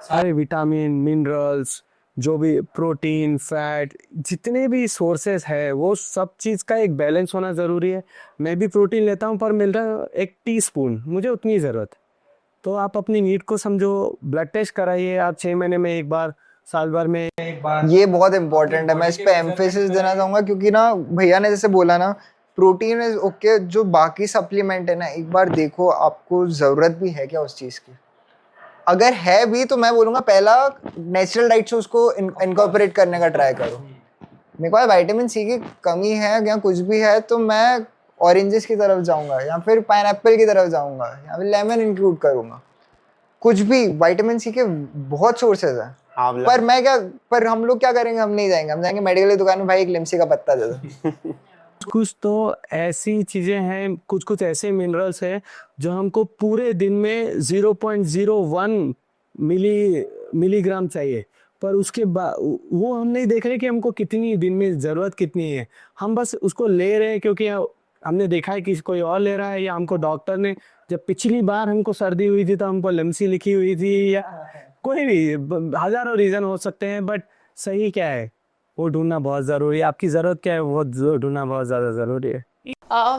[SPEAKER 1] सारे विटामिन, मिनरल्स, जो भी प्रोटीन, फैट, जितने भी सोर्सेस है, वो सब चीज़ का एक बैलेंस होना ज़रूरी है। मैं भी प्रोटीन लेता हूँ, पर मिल रहा है 1 टीस्पून, मुझे उतनी ज़रूरत है। तो आप अपनी नीड को समझो, ब्लड टेस्ट कराइए आप 6 महीने में एक बार, साल भर में एक बार।
[SPEAKER 3] ये बहुत इंपॉर्टेंट है, मैं इस पे एम्फेसिस देना चाहूँगा, क्योंकि ना भैया ने जैसे बोला ना, प्रोटीन इज ओके, जो बाकी सप्लीमेंट है ना, एक बार देखो आपको ज़रूरत भी है क्या उस चीज़ की, अगर है भी तो मैं बोलूँगा पहला नेचुरल डाइट से उसको इनकॉर्पोरेट करने का ट्राई करो। मेरे को विटामिन सी की कमी है या कुछ भी है, तो मैं ऑरेंजेस की तरफ जाऊँगा, या फिर पाइनएप्पल की तरफ जाऊँगा, या फिर लेमन इंक्लूड करूँगा, कुछ भी। विटामिन सी के बहुत सोर्सेज हैं, पर हम लोग क्या करेंगे, हम नहीं जाएंगे, हम जाएंगे मेडिकल की दुकान में, भाई एक लिमसी का पत्ता दे दो।
[SPEAKER 1] कुछ तो ऐसी चीज़ें हैं, कुछ ऐसे मिनरल्स हैं जो हमको पूरे दिन में 0.01 मिलीग्राम चाहिए, पर उसके बाद वो हम नहीं देख रहे कि हमको कितनी दिन में ज़रूरत कितनी है, हम बस उसको ले रहे हैं क्योंकि हमने देखा है कि कोई और ले रहा है, या हमको डॉक्टर ने, जब पिछली बार हमको सर्दी हुई थी तो हमको लिमसी लिखी हुई थी, या कोई भी हज़ारों रीज़न हो सकते हैं, बट सही क्या है वो ढूंढना बहुत ज़रूरी है, आपकी ज़रूरत क्या है वो ढूंढना बहुत ज़्यादा ज़रूरी है।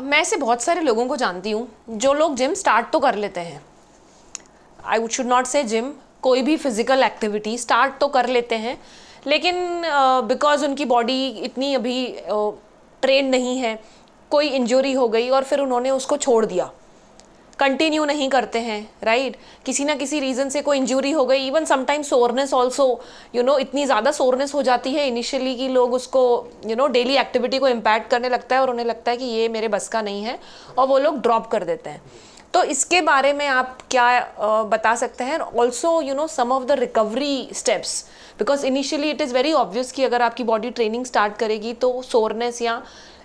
[SPEAKER 2] मैं ऐसे बहुत सारे लोगों को जानती हूँ जो लोग जिम स्टार्ट तो कर लेते हैं, आई शुड नॉट से जिम, कोई भी फिजिकल एक्टिविटी स्टार्ट तो कर लेते हैं, लेकिन बिकॉज उनकी बॉडी इतनी अभी ट्रेन नहीं है, कोई इंजरी हो गई और फिर उन्होंने उसको छोड़ दिया, कंटिन्यू नहीं करते हैं, राइट? किसी ना किसी रीज़न से कोई इंजरी हो गई, even sometimes soreness also, you no, इतनी ज़्यादा सोरनेस हो जाती है इनिशियली कि लोग उसको यू नो डेली एक्टिविटी को इम्पैक्ट करने लगता है और उन्हें लगता है कि ये मेरे बस का नहीं है और वो लोग ड्रॉप कर देते हैं। तो इसके बारे में आप क्या बता सकते हैं? Also you know some of the recovery steps, because initially it is very obvious कि अगर आपकी बॉडी ट्रेनिंग स्टार्ट करेगी तो सोरनेस या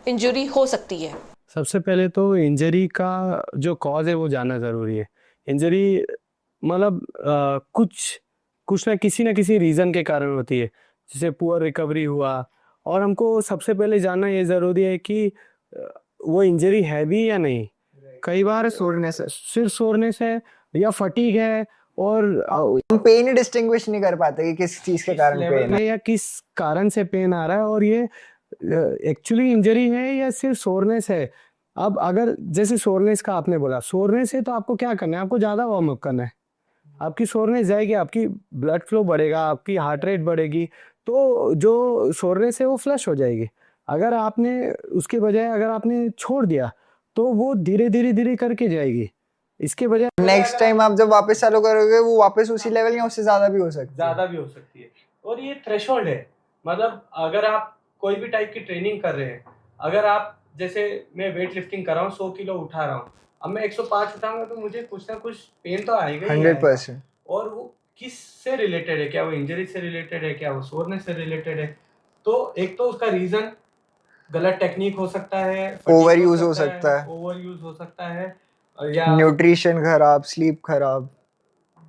[SPEAKER 2] इंजरी हो सकती है।
[SPEAKER 1] सबसे पहले तो इंजरी का जो कॉज है वो जानना ज़रूरी है। इंजरी मतलब कुछ ना किसी रीज़न के कारण होती है, जैसे पुअर रिकवरी हुआ, और हमको सबसे पहले जानना ये ज़रूरी है कि वो इंजरी है भी या नहीं। कई बार सिर्फ सोरनेस है या फटीग है और
[SPEAKER 3] हम पेन ही डिस्टिंग्विश नहीं कर पाते कि किस चीज के कारण पेन है।
[SPEAKER 1] या किस कारण से पेन आ रहा है और ये एक्चुअली इंजरी है या सिर्फ सोरनेस है। अब अगर जैसे सोरनेस का आपने बोला, सोरनेस है तो आपको क्या करना है, आपको ज़्यादा वार्म अप करना है। आपकी सोरनेस जाएगी, आपकी ब्लड फ्लो बढ़ेगा, आपकी हार्ट रेट बढ़ेगी, तो जो सोरनेस है वो फ्लश हो जाएगी। अगर आपने उसके बजाय अगर आपने छोड़ दिया तो वो धीरे धीरे करके जाएगी। इसके बजाय
[SPEAKER 3] नेक्स्ट टाइम आप जब वापस चालू करोगे वो वापस उसी लेवल या उससे ज्यादा भी हो सकती है।
[SPEAKER 6] ज़्यादा भी हो सकती है। और ये थ्रेशोल्ड है, मतलब अगर आप कोई भी टाइप की ट्रेनिंग कर रहे हैं, अगर आप जैसे मैं वेट लिफ्टिंग कर रहा हूँ, 100 किलो उठा रहा हूँ, अब मैं 105 उठाऊंगा तो मुझे कुछ ना कुछ पेन तो आएगा ही आएगा।
[SPEAKER 3] 100%।
[SPEAKER 6] और वो किस से रिलेटेड है? क्या वो इंजरी से रिलेटेड है? क्या वो सोरनेस से रिलेटेड है? तो एक तो उसका रीजन गलत टेक्निक हो सकता है,
[SPEAKER 3] Overuse हो सकता है।
[SPEAKER 6] ओवर यूज हो सकता है, या
[SPEAKER 3] न्यूट्रिशन खराब, स्लीप खराब,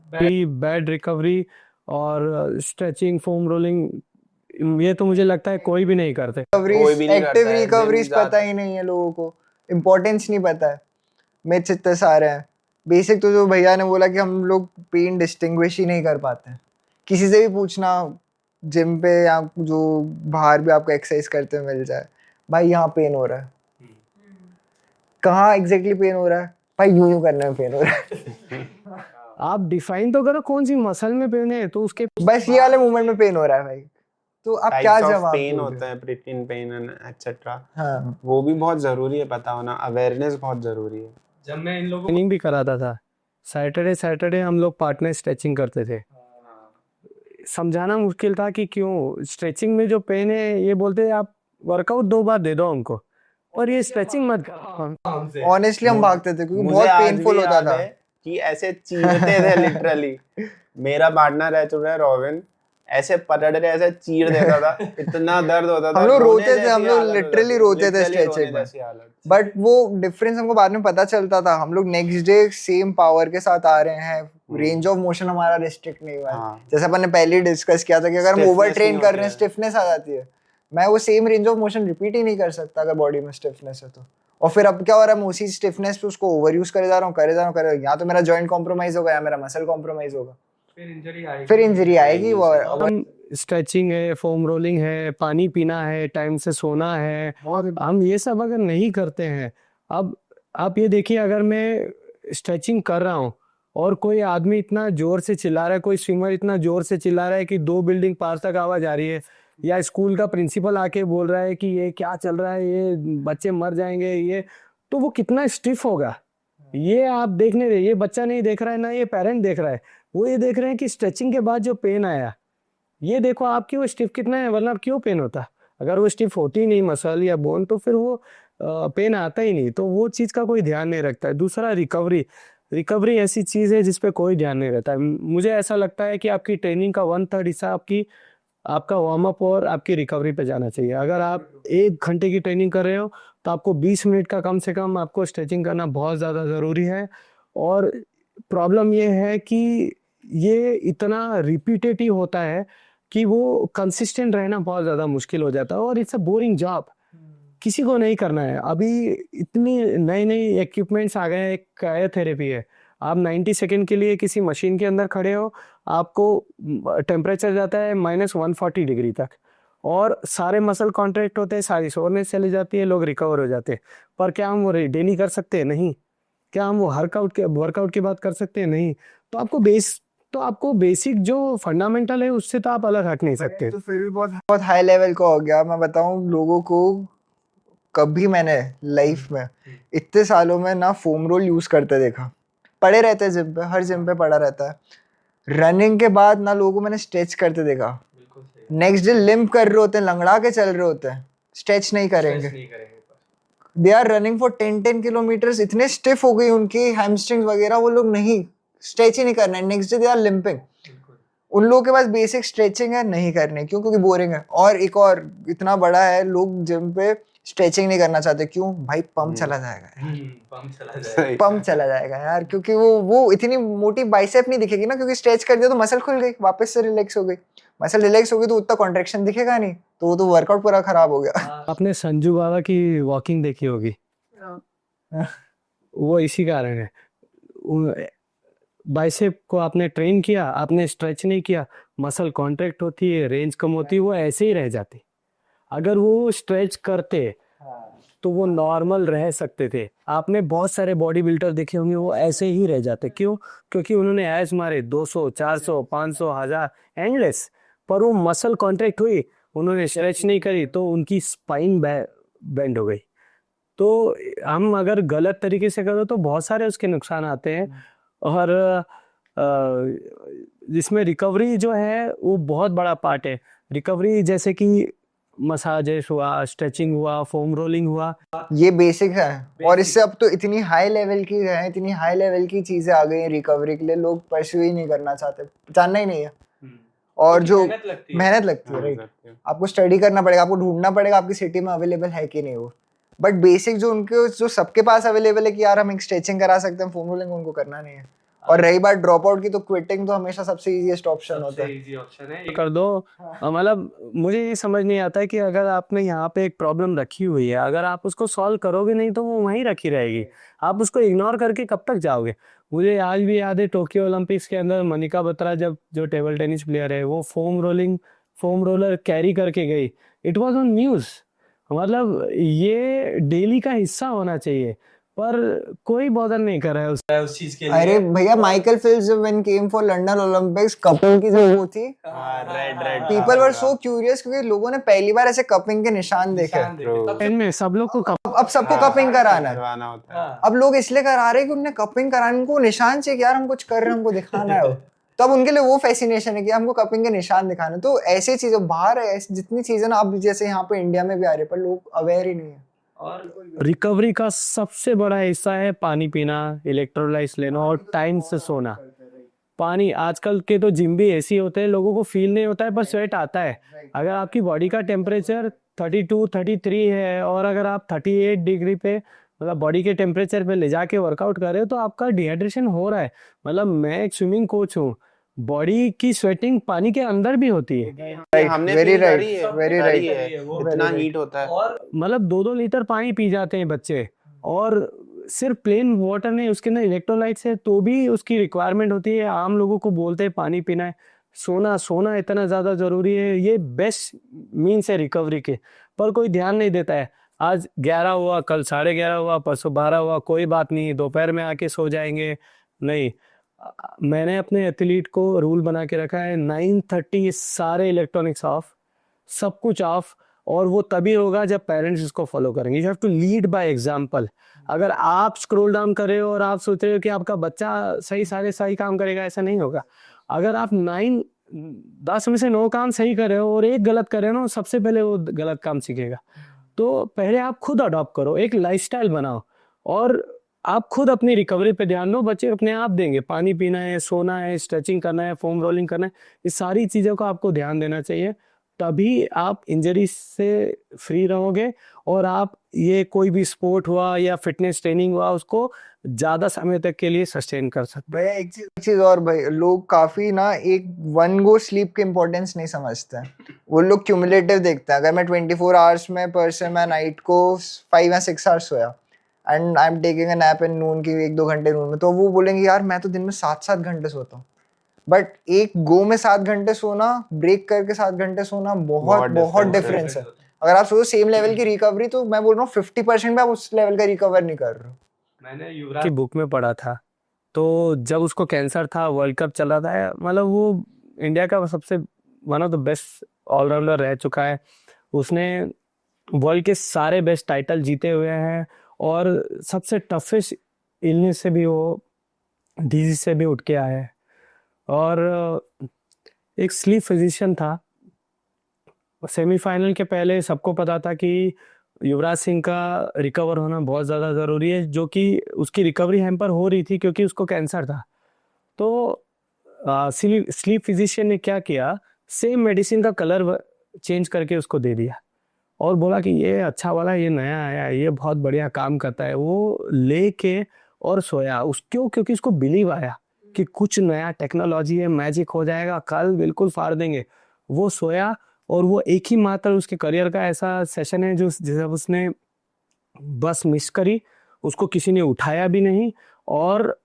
[SPEAKER 1] बैड रिकवरी और स्ट्रेचिंग, फोम रोलिंग, ये तो मुझे लगता है कोई भी नहीं करते।
[SPEAKER 4] कोई भी नहीं करता
[SPEAKER 3] एक्टिव
[SPEAKER 4] है,
[SPEAKER 3] रिकवरीज
[SPEAKER 4] जिम
[SPEAKER 3] पता ही नहीं है लोगों को, इम्पोर्टेंस नहीं पता है। मिथ्स इतने सारे हैं। बेसिक तो जो भैया ने बोला कि हम लोग पेन डिस्टिंग्विश ही नहीं कर पाते हैं। किसी से भी पूछना जिम पे या जो बाहर भी आपको एक्सरसाइज करते हुए मिल जाए, भाई यहाँ पेन हो रहा है, कहाँ एग्जैक्टली पेन हो रहा है, भाई यूं करने में पेन हो रहा है।
[SPEAKER 1] आप डिफाइन तो करो कौन सी मसल में पेन है, तो उसके
[SPEAKER 3] बस ये वाले मूवमेंट में पेन हो रहा है भाई, तो आप क्या जवाब
[SPEAKER 4] पेन
[SPEAKER 3] दोगे?
[SPEAKER 4] होता है, प्रिटिन पेन एंड एटसेट्रा,
[SPEAKER 3] हाँ,
[SPEAKER 4] वो भी बहुत जरूरी है पता होना, अवेयरनेस बहुत जरूरी है।
[SPEAKER 6] जब मैं इन लोगों
[SPEAKER 1] ट्रेनिंग भी कराता था, सैटरडे हम लोग पार्टनर स्ट्रेचिंग करते थे। समझाना मुश्किल था कि क्यों स्ट्रेचिंग में जो पेन है, ये बोलते आप वर्कआउट 2 बार दे दो हमको, और ये स्ट्रेचिंग मत करो।
[SPEAKER 3] ऑनेस्टली हम भागते थे क्योंकि
[SPEAKER 4] मुझे
[SPEAKER 3] बहुत
[SPEAKER 4] आज
[SPEAKER 3] पेनफुल
[SPEAKER 4] भी
[SPEAKER 3] होता
[SPEAKER 4] याद
[SPEAKER 3] था।
[SPEAKER 4] है कि ऐसे चीरते थे लिटरली। मेरा पार्टनर रह चुका है रॉबिन, ऐसे पकड़ के ऐसे चीर देता था, इतना दर्द होता था।
[SPEAKER 3] हम लोग
[SPEAKER 4] रोने
[SPEAKER 3] रोते थे,
[SPEAKER 4] जैसी
[SPEAKER 3] हम लोग
[SPEAKER 4] हालत होती
[SPEAKER 3] लिटरली
[SPEAKER 4] थी,
[SPEAKER 3] रोते थे
[SPEAKER 4] literally रोने
[SPEAKER 3] स्ट्रेचिंग में।
[SPEAKER 4] जैसी हालत।
[SPEAKER 3] बट वो डिफरेंस हमको बाद में पता चलता था। हम लोग नेक्स्ट डे सेम पावर के साथ आ रहे हैं, रेंज ऑफ मोशन हमारा रिस्ट्रिक्ट नहीं हुआ है।
[SPEAKER 4] हाँ।
[SPEAKER 3] जैसे अपन ने पहले डिस्कस किया था कि अगर हम
[SPEAKER 4] Stiffness
[SPEAKER 3] ओवर ट्रेन
[SPEAKER 4] नहीं
[SPEAKER 3] कर
[SPEAKER 4] होती
[SPEAKER 3] रहे हैं
[SPEAKER 4] है।
[SPEAKER 3] स्टिफनेस आ जाती है। मैं वो same range of motion repeat ही नहीं कर सकता अगर बॉडी में स्टिफनेस है तो। और फिर अब क्या हो रहा है, मैं उसी स्टिफनेस पे उसको ओवर यूज करे जा रहा हूँ। या तो मेरा जॉइंट कॉम्प्रोमाइज होगा या मेरा मसल कॉम्प्रोमाइज होगा, फिर इंजरी आएगी। वो
[SPEAKER 1] हम स्ट्रेचिंग है, फोम रोलिंग है, पानी पीना है, टाइम से सोना है, हम ये सब अगर नहीं करते हैं, अब आप ये देखिए, अगर मैं स्ट्रेचिंग कर रहा हूँ और कोई आदमी इतना जोर से चिल्ला रहा है, कोई स्विमर इतना जोर से चिल्ला रहा है कि 2 बिल्डिंग पार तक आवाज आ रही है, या स्कूल का प्रिंसिपल आके बोल रहा है कि ये क्या चल रहा है, ये बच्चे मर जाएंगे, ये तो वो कितना स्टिफ होगा। ये आप देखने दे, ये बच्चा नहीं देख रहा है, ना ये पेरेंट देख रहा है, वो ये देख रहे हैं कि स्ट्रेचिंग के बाद जो पेन आया, ये देखो आपकी वो स्टिफ कितना है, वरना क्यों पेन होता। अगर वो स्टिफ होती नहीं मसल या बोन, तो फिर वो पेन आता ही नहीं। तो वो चीज़ का कोई ध्यान नहीं रखता है। दूसरा रिकवरी ऐसी चीज़ है जिस पे कोई ध्यान नहीं रहता है। मुझे ऐसा लगता है कि आपकी ट्रेनिंग का 1/3 हिस्सा आपका वार्म अप और आपकी रिकवरी पे जाना चाहिए। अगर आप 1 घंटे की ट्रेनिंग कर रहे हो तो आपको 20 मिनट का कम से कम आपको स्ट्रेचिंग करना बहुत ज़्यादा ज़रूरी है। और प्रॉब्लम ये है कि ये इतना रिपीटेटिव होता है कि वो कंसिस्टेंट रहना बहुत ज़्यादा मुश्किल हो जाता है, और इट्स अ बोरिंग जॉब, किसी को नहीं करना है। अभी इतनी नई इक्विपमेंट्स आ गए हैं, एक क्रायोथेरेपी है, आप 90 सेकेंड के लिए किसी मशीन के अंदर खड़े हो, आपको टेम्परेचर जाता है -140 डिग्री तक, और सारे मसल कॉन्ट्रैक्ट होते हैं, सारी सोरनेस चली जाती है, लोग रिकवर हो जाते हैं। पर क्या हम वो डेली कर सकते हैं? नहीं। क्या हम वो वर्कआउट की बात कर सकते हैं? नहीं। तो आपको बेसिक जो फंडामेंटल है उससे तो आप अलग हट नहीं सकते।
[SPEAKER 3] तो फिर भी बहुत हाई लेवल का हो गया। मैं बताऊं लोगों को, कभी मैंने लाइफ में इतने सालों में ना फोम रोल यूज करते देखा। पड़े रहते हैं जिम पे, हर जिम पे पड़ा रहता है। रनिंग के बाद ना लोगों को मैंने स्ट्रेच करते देखा।
[SPEAKER 6] बिल्कुल सही।
[SPEAKER 3] नेक्स्ट डे लिम्प कर रहे होते हैं, लंगड़ा के चल रहे होते हैं, स्ट्रेच नहीं करेंगे।
[SPEAKER 6] स्ट्रेच नहीं करेंगे पर।
[SPEAKER 3] They are running for 10 kilometers, इतने स्टिफ हो गई उनकी हैमस्ट्रिंग्स वगैरह, वो लोग नहीं स्ट्रेच ही नहीं करना है। Next day they are limping.
[SPEAKER 6] बिल्कुल।
[SPEAKER 3] उन लोगों के पास बेसिक स्ट्रेचिंग है, नहीं करने क्यों? क्योंकि बोरिंग है। और एक और इतना बड़ा है, लोग जिम पे स्ट्रेचिंग नहीं करना चाहते। क्यों भाई? पंप चला जाएगा,
[SPEAKER 6] पंप चला
[SPEAKER 4] सही।
[SPEAKER 6] जाएगा।
[SPEAKER 3] पंप चला जाएगा यार, क्योंकि वो इतनी मोटी बाइसेप नहीं दिखेगी ना, क्योंकि स्ट्रेच कर दिया तो मसल खुल गई, वापस से रिलैक्स हो गई। मसल रिलैक्स हो गई तो उतना कॉन्ट्रैक्शन दिखेगा नहीं, तो वो तो वर्कआउट पूरा खराब हो गया।
[SPEAKER 6] हाँ,
[SPEAKER 1] आपने संजू बाबा की वॉकिंग देखी होगी, वो इसी कारण है। बाइसेप को आपने ट्रेन किया, आपने स्ट्रेच नहीं किया, मसल कॉन्ट्रैक्ट होती है, रेंज कम होती है, वो ऐसे ही रह जाती। अगर वो स्ट्रेच करते तो वो नॉर्मल रह सकते थे। आपने बहुत सारे बॉडी बिल्डर देखे होंगे, वो ऐसे ही रह जाते। क्यों? क्योंकि उन्होंने ऐस मारे 200 400 500 1000 एंडलेस, पर वो मसल कॉन्ट्रैक्ट हुई, उन्होंने स्ट्रेच नहीं करी तो उनकी स्पाइन बेंड हो गई। तो हम अगर गलत तरीके से करो तो बहुत सारे उसके नुकसान आते हैं। और जिसमें रिकवरी जो है वो बहुत बड़ा पार्ट है। रिकवरी जैसे कि मसाजेस हुआ, स्ट्रेचिंग हुआ, फोम रोलिंग हुआ,
[SPEAKER 3] ये बेसिक है। और इससे अब तो इतनी हाई लेवल की है, इतनी हाई लेवल की चीजें आ गई हैं रिकवरी के लिए, लोग परस्यू ही नहीं करना चाहते, जानना ही नहीं है। और
[SPEAKER 6] क्योंकि
[SPEAKER 3] जो
[SPEAKER 6] मेहनत लगती है।
[SPEAKER 3] मेहनत लगती है,
[SPEAKER 4] हाँ,
[SPEAKER 3] राइट।
[SPEAKER 4] करते हैं।
[SPEAKER 3] आपको स्टडी करना पड़ेगा, आपको ढूंढना पड़ेगा आपकी सिटी में अवेलेबल है कि नहीं वो। बट बेसिक जो उनके, जो सबके पास अवेलेबल है कि यार हम एक स्ट्रेचिंग करा सकते हैं, फोम रोलिंग उनको करना नहीं है। और रही बात ड्रॉप आउट की, तो क्विटिंग तो हमेशा सबसे इजीएस्ट ऑप्शन होता
[SPEAKER 6] सबसे
[SPEAKER 3] है।
[SPEAKER 6] इजी ऑप्शन है।
[SPEAKER 1] कर दो। मतलब मुझे ये समझ नहीं आता है कि अगर आपने यहाँ पे एक प्रॉब्लम रखी हुई है, अगर आप उसको सॉल्व करोगे नहीं तो वो वहीं रखी रहेगी। आप उसको इग्नोर करके कब तक जाओगे? मुझे आज भी याद है टोक्यो ओलंपिक्स के अंदर मनिका बत्रा, जब जो टेबल टेनिस प्लेयर है, वो फोम रोलर कैरी करके गई। It was on news. मतलब ये डेली का हिस्सा होना चाहिए, पर कोई बॉदर नहीं कर रहा है
[SPEAKER 6] उस चीज के
[SPEAKER 3] अरे
[SPEAKER 6] लिए।
[SPEAKER 3] भैया, माइकल फिल्प्स जब when came for London Olympics, cupping की जो वो थी,
[SPEAKER 4] हाँ, red
[SPEAKER 3] people were so curious, क्योंकि लोगों ने पहली बार ऐसे कपिंग के निशान देखे।
[SPEAKER 6] निशान देखे। तब से-
[SPEAKER 1] में सब लोग को
[SPEAKER 3] अब सबको कपिंग कराना है।
[SPEAKER 4] करवाना होता है।
[SPEAKER 6] हाँ,
[SPEAKER 3] अब लोग इसलिए करा रहे हैं कि उन्हें कपिंग कराने, उनको निशान चाहिए कि यार हम कुछ कर रहे हैं, हमको दिखाना है वो। तो अब उनके लिए वो फैसिनेशन है कि हमको कपिंग के निशान दिखाने। तो ऐसी चीजें बाहर है, जितनी चीजें ना, अब जैसे यहाँ पे इंडिया में भी आ रही है, पर लोग अवेयर ही नहीं है।
[SPEAKER 6] और
[SPEAKER 1] रिकवरी का सबसे बड़ा हिस्सा है पानी पीना, इलेक्ट्रोलाइट्स लेना और टाइम से सोना। पानी, आजकल के तो जिम भी ऐसी होते हैं, लोगों को फील नहीं होता है पर स्वेट आता है। अगर आपकी बॉडी का टेम्परेचर 32 33 है और अगर आप 38 डिग्री पे, मतलब बॉडी के टेम्परेचर पे ले जाके वर्कआउट कर रहे हो, तो आपका डिहाइड्रेशन हो रहा है। मतलब मैं एक स्विमिंग कोच हूँ, बॉडी की स्वेटिंग पानी के अंदर भी होती है।
[SPEAKER 4] हमने
[SPEAKER 3] very
[SPEAKER 4] feel
[SPEAKER 3] right,
[SPEAKER 4] करी है,
[SPEAKER 3] very
[SPEAKER 4] करी
[SPEAKER 3] right,
[SPEAKER 4] है,
[SPEAKER 6] वो
[SPEAKER 4] इतना
[SPEAKER 3] very right.
[SPEAKER 4] हीट होता है।
[SPEAKER 6] और
[SPEAKER 1] मतलब 2-2 लीटर पानी पी जाते हैं बच्चे, और सिर्फ प्लेन वाटर नहीं, उसके अंदर इलेक्ट्रोलाइट्स है तो भी उसकी रिक्वायरमेंट होती है। आम लोगों को बोलते हैं पानी पीना है, सोना इतना ज़्यादा ज़रूरी है। ये बेस्ट मीन्स है रिकवरी के, पर कोई ध्यान नहीं देता है। आज 11 हुआ, कल 11:30 हुआ, परसों 12 हुआ, कोई बात नहीं, दोपहर में आके सो जाएंगे। नहीं, मैंने अपने एथलीट को रूल बना के रखा है 9:30 सारे इलेक्ट्रॉनिक्स ऑफ, सब कुछ ऑफ। और वो तभी होगा जब पेरेंट्स इसको फॉलो करेंगे। You have to lead by example. अगर आप स्क्रॉल डाउन कर रहे हो और आप सोच रहे हो कि आपका बच्चा सही काम करेगा, ऐसा नहीं होगा। अगर आप 10 में से 9 काम सही कर रहे हो और एक गलत कर रहे हो ना, सबसे पहले वो गलत काम सीखेगा। तो पहले आप खुद अडॉप्ट करो, एक लाइफस्टाइल बनाओ, और आप खुद अपनी रिकवरी पे ध्यान दो। बच्चे अपने आप देंगे। पानी पीना है, सोना है, स्ट्रेचिंग करना है, फोम रोलिंग करना है, इस सारी चीज़ों का आपको ध्यान देना चाहिए। तभी आप इंजरी से फ्री रहोगे और आप ये कोई भी स्पोर्ट हुआ या फिटनेस ट्रेनिंग हुआ, उसको ज़्यादा समय तक के लिए सस्टेन कर सकते।
[SPEAKER 3] भैया एक चीज और, भाई लोग काफी ना एक वन गो स्लीप के इम्पोर्टेंस नहीं समझते हैं। वो लोग क्यूमुलेटिव देखते हैं। अगर मैं 24 आवर्स में पर से मैं नाइट को 5 या 6 आवर्स सोया and I am taking a nap in noon की 1-2 घंटे नून में, तो वो बोलेंगे यार मैं तो दिन में 7-7 घंटे सोता हूँ। बट एक गो में 7 घंटे सोना, ब्रेक करके 7 घंटे सोना, बहुत बहुत डिफरेंस है। अगर आप सोचो सेम लेवल की रिकवरी, तो मैं बोल रहा हूँ 50% में आप उस लेवल का रिकवर नहीं कर रहे हो।
[SPEAKER 6] मैंने
[SPEAKER 1] की
[SPEAKER 6] युवराज
[SPEAKER 1] बुक में पढ़ा था तो जब उसको कैंसर था, वर्ल्ड कप चल रहा था, मतलब वो इंडिया का सबसे one of the best allrounder रह चुका है। उसने वर्ल्ड के सारे बेस्ट टाइटल जीते हुए हैं और सबसे टफेस्ट इलनेस से भी वो, डिजीज से भी उठ के आया है। और एक स्लीप फिजिशियन था। सेमीफाइनल के पहले सबको पता था कि युवराज सिंह का रिकवर होना बहुत ज़्यादा ज़रूरी है, जो कि उसकी रिकवरी हैम्पर हो रही थी क्योंकि उसको कैंसर था। तो स्लीप फिजिशियन ने क्या किया, सेम मेडिसिन का कलर चेंज करके उसको दे दिया और बोला कि ये अच्छा वाला, ये नया आया है, ये बहुत बढ़िया काम करता है। वो लेके और सोया उसको, क्योंकि उसको बिलीव आया कि कुछ नया टेक्नोलॉजी है, मैजिक हो जाएगा, कल बिल्कुल फाड़ देंगे। वो सोया और वो एक ही मात्र उसके करियर का ऐसा सेशन है जो जब उसने बस मिस करी, उसको किसी ने उठाया भी नहीं और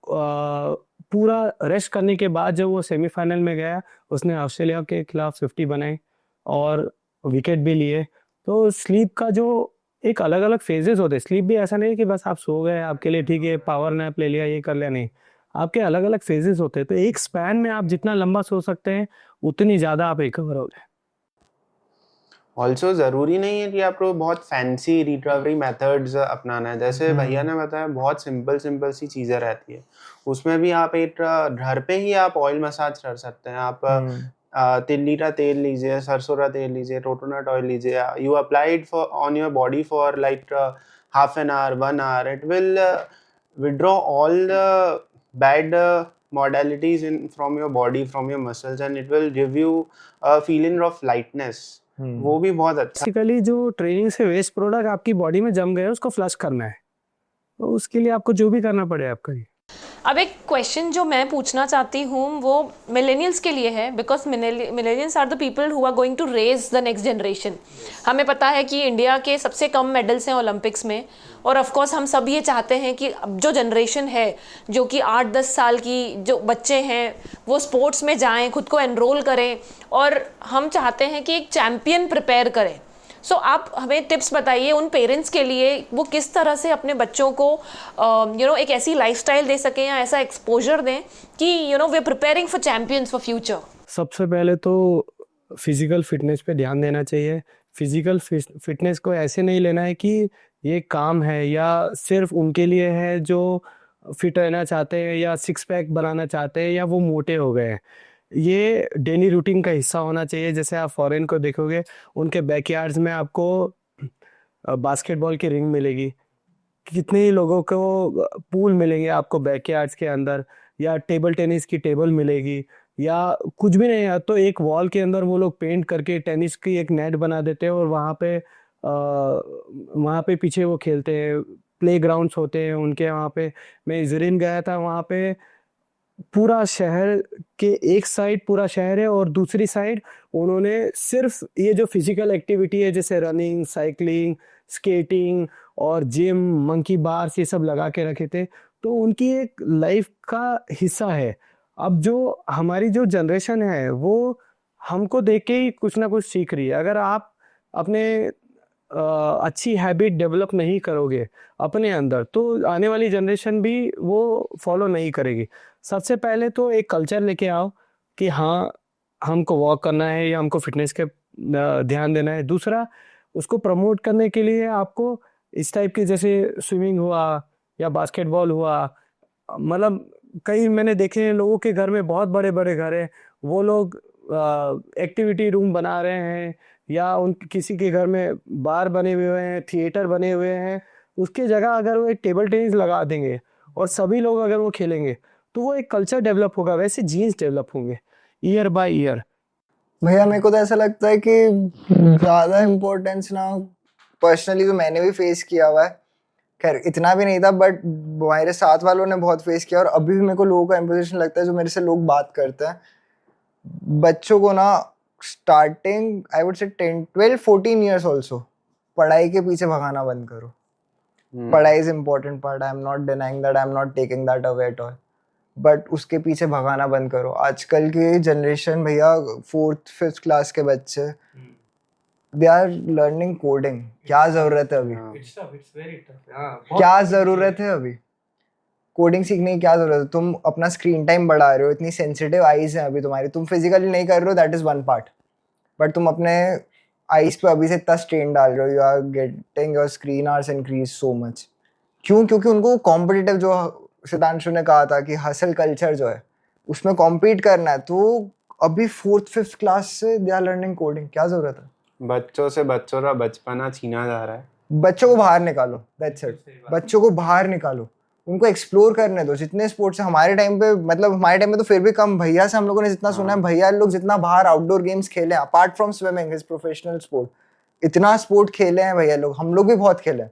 [SPEAKER 1] पूरा रेस्ट करने के बाद जब वो सेमीफाइनल में गया, उसने ऑस्ट्रेलिया के खिलाफ 50 बनाई और विकेट भी लिए। तो स्लीप का जो एक अलग अलग फेजेस होते हैं, स्लीप भी ऐसा नहीं है कि बस आप सो गए, आपके लिए ठीक है, पावर नैप ले लिया, ये कर लिया, नहीं, आपके अलग अलग फेजेस होते हैं। तो एक स्पैन में आप जितना लंबा सो सकते हैं उतनी ज़्यादा आप रिकवर हो गए।
[SPEAKER 4] ऑल्सो ज़रूरी नहीं है कि आपको बहुत फैंसी रिकवरी मेथड्स अपनाना है। जैसे भैया ने बताया, बहुत सिंपल सिंपल सी चीज़ें रहती है। उसमें भी आप एक घर पे ही आप ऑयल मसाज कर सकते हैं। आप तिल्ली का तेल लीजिए, सरसों का तेल लीजिए, कोकोनट ऑयल लीजिए, you apply it for on your body for like half an hour, 1 hour. It will withdraw all the bad modalities from your body, from your muscles, and it will give you a feeling of lightness. वो भी बहुत अच्छा।
[SPEAKER 1] Basically जो training से waste product आपकी body में जम गए उसको फ्लश करना है, तो उसके लिए आपको जो भी करना पड़े आप करिए।
[SPEAKER 2] अब एक क्वेश्चन जो मैं पूछना चाहती हूँ वो मिलेनियल्स के लिए है, because millennials are the people who are going to raise the next generation. हमें पता है कि इंडिया के सबसे कम मेडल्स हैं ओलंपिक्स में, और ऑफ कोर्स हम सब ये चाहते हैं कि अब जो जनरेशन है, जो कि 8-10 साल की जो बच्चे हैं, वो स्पोर्ट्स में जाएं, खुद को एनरोल करें, और हम चाहते हैं कि एक चैम्पियन प्रिपेयर करें। सो आप हमें टिप्स बताइए उन पेरेंट्स के लिए, वो किस तरह से अपने बच्चों को एक ऐसी लाइफस्टाइल दे सकें या ऐसा एक्सपोजर दें कि we are preparing for champions for future.
[SPEAKER 1] सबसे पहले तो फिजिकल फिटनेस पे ध्यान देना चाहिए। फिजिकल फिटनेस को ऐसे नहीं लेना है कि ये काम है या सिर्फ उनके लिए है जो फिट रहना चाहते हैं या सिक्स पैक बनाना चाहते हैं या वो मोटे हो गए हैं। ये डेली रूटीन का हिस्सा होना चाहिए। जैसे आप फॉरेन को देखोगे, उनके बैकयार्ड्स में आपको बास्केटबॉल की रिंग मिलेगी, कितने ही लोगों को पूल मिलेंगे आपको बैकयार्ड्स के अंदर, या टेबल टेनिस की टेबल मिलेगी, या कुछ भी नहीं है तो एक वॉल के अंदर वो लोग पेंट करके टेनिस की एक नेट बना देते हैं और वहाँ पे पीछे वो खेलते हैं। प्ले ग्राउंड्स होते हैं उनके वहाँ पे। मैं इजरीन गया था, वहाँ पे पूरा शहर के एक साइड पूरा शहर है और दूसरी साइड उन्होंने सिर्फ ये जो फिजिकल एक्टिविटी है जैसे रनिंग, साइकिलिंग, स्केटिंग और जिम, मंकी बार्स, ये सब लगा के रखे थे। तो उनकी एक लाइफ का हिस्सा है। अब जो हमारी जो जनरेशन है वो हमको देख के ही कुछ ना कुछ सीख रही है। अगर आप अपने अच्छी हैबिट डेवलप नहीं करोगे अपने अंदर, तो आने वाली जनरेशन भी वो फॉलो नहीं करेगी। सबसे पहले तो एक कल्चर लेके आओ कि हाँ, हमको वॉक करना है या हमको फिटनेस के ध्यान देना है। दूसरा, उसको प्रमोट करने के लिए आपको इस टाइप के, जैसे स्विमिंग हुआ या बास्केटबॉल हुआ, मतलब कई मैंने देखे हैं लोगों के घर में बहुत बड़े बड़े घर हैं, वो लोग एक्टिविटी रूम बना रहे हैं, या उन किसी के घर में बार बने हुए हैं, थिएटर बने हुए हैं, उसके जगह अगर वो एक टेबल टेनिस लगा देंगे और सभी लोग अगर वो खेलेंगे तो वो एक कल्चर डेवलप होगा। वैसे जीन्स डेवलप होंगे ईयर बाय ईयर।
[SPEAKER 3] भैया मेरे को तो ऐसा लगता है कि ज़्यादा इम्पोर्टेंस ना, पर्सनली तो मैंने भी फेस किया हुआ है, खैर इतना भी नहीं था, बट मेरे साथ वालों ने बहुत फेस किया और अभी भी मेरे को लोगों का इम्पोजिशन लगता है जो मेरे से लोग बात करते हैं। बच्चों को ना starting I would say 10, 12, 14 years also पढ़ाई के पीछे भगाना बंद करो। पढ़ाई is important part, I am not denying that, I am not taking that away at all, but उसके पीछे भगाना बंद करो। आजकल की जनरेशन भैया 4th 5th क्लास के बच्चे, दे आर लर्निंग कोडिंग। क्या जरूरत है अभी?
[SPEAKER 6] It's tough, it's very tough. हाँ,
[SPEAKER 3] क्या
[SPEAKER 6] बहुत
[SPEAKER 3] जरूरत है अभी? कोडिंग सीखने की क्या जरूरत है? तुम अपना स्क्रीन टाइम बढ़ा रहे हो, इतनी सेंसिटिव आईज हैं अभी तुम्हारी, तुम फिजिकली नहीं कर रहे हो, that is one part, but तुम अपने आईज पे अभी से इतना स्ट्रेन डाल रहे हो, you are getting your screen hours increase so much. क्यों? क्योंकि उनको कॉम्पिटिटिव, जो सिद्धांशु ने कहा था कि हसल कल्चर जो है उसमें कॉम्पीट करना है, तो अभी 4th 5th क्लास से दे आर लर्निंग कोडिंग। क्या जरूरत है?
[SPEAKER 4] बच्चों से बच्चों का बचपना छीना जा रहा है।
[SPEAKER 3] बच्चों को बाहर निकालो, दैट्स इट। बच्चों को बाहर निकालो, उनको एक्सप्लोर करने दो। जितने स्पोर्ट्स हमारे टाइम पे, मतलब हमारे टाइम में तो फिर भी कम, भैया से हम लोगों ने जितना सुना है, भैया लोग जितना बाहर आउटडोर गेम्स खेले हैं, apart from swimming his professional sport, इतना स्पोर्ट खेले हैं भैया लोग, हम लोग भी बहुत खेले हैं।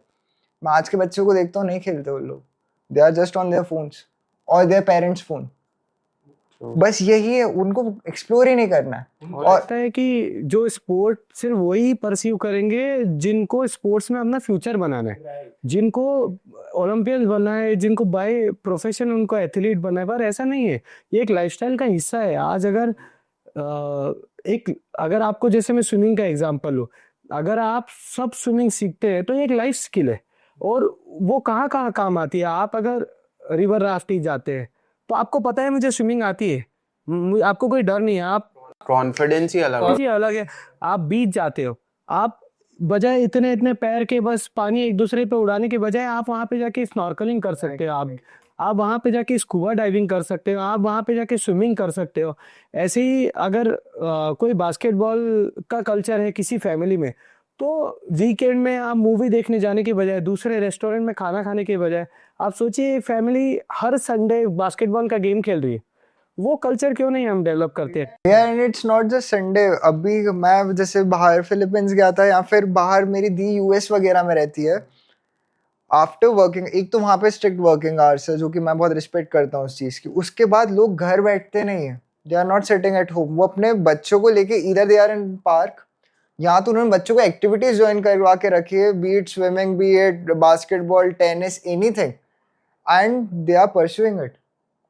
[SPEAKER 3] मैं आज के बच्चों को देखता हूँ, नहीं खेलते वो लोग, they are just on their phones और देयर पेरेंट्स फोन। बस यही है, उनको एक्सप्लोर ही नहीं करना है। और
[SPEAKER 1] लगता है कि जो स्पोर्ट सिर्फ वही परस्यू करेंगे जिनको स्पोर्ट्स में अपना फ्यूचर बनाना है, जिनको ओलंपियन बनना है, जिनको बाय प्रोफेशन उनको एथलीट बनना है। पर ऐसा नहीं है, ये एक लाइफस्टाइल का हिस्सा है। आज अगर आपको, जैसे मैं स्विमिंग का एग्जांपल लूँ, अगर आप सब स्विमिंग सीखते हैं तो ये एक लाइफ स्किल है, और वो कहाँ कहाँ काम आती है। आप अगर रिवर राफ्टिंग जाते हैं तो आपको पता है मुझे स्विमिंग आती है, आपको कोई डर नहीं है, आप
[SPEAKER 4] कॉन्फिडेंस ही अलग है।
[SPEAKER 1] ही अलग है। आप बीच जाते हो, आप बजाय इतने इतने पैर के बस पानी एक दूसरे पे उड़ाने के बजाय आप वहां पे जाके स्नॉर्कलिंग कर सकते हो, आप वहां पे जाके स्कूबा डाइविंग कर सकते हो, आप वहां पे जाके स्विमिंग कर सकते हो। ऐसे ही अगर कोई बास्केटबॉल का कल्चर है किसी फैमिली में, तो वीकेंड में आप मूवी देखने जाने के बजाय, दूसरे रेस्टोरेंट में खाना खाने के बजाय, आप सोचिए फैमिली हर संडे बास्केटबॉल का गेम खेल रही है। वो कल्चर क्यों नहीं हम डेवलप करते हैं?
[SPEAKER 3] And it's not just Sunday. अभी मैं जैसे बाहर फिलीपींस गया था, या फिर बाहर मेरी दी यूएस वगैरह में रहती है। आफ्टर वर्किंग, एक तो वहाँ पे स्ट्रिक्ट वर्किंग आवर्स है, जो कि मैं बहुत रिस्पेक्ट करता हूँ उस चीज़ की। उसके बाद लोग घर बैठते नहीं है, they are not sitting at home. वो अपने बच्चों को लेके इधर दे आर इन पार्क, यहाँ तो उन्होंने बच्चों को एक्टिविटीज ज्वाइन करवा के रखी है, be it swimming, be it basketball, tennis, anything, and they are pursuing it.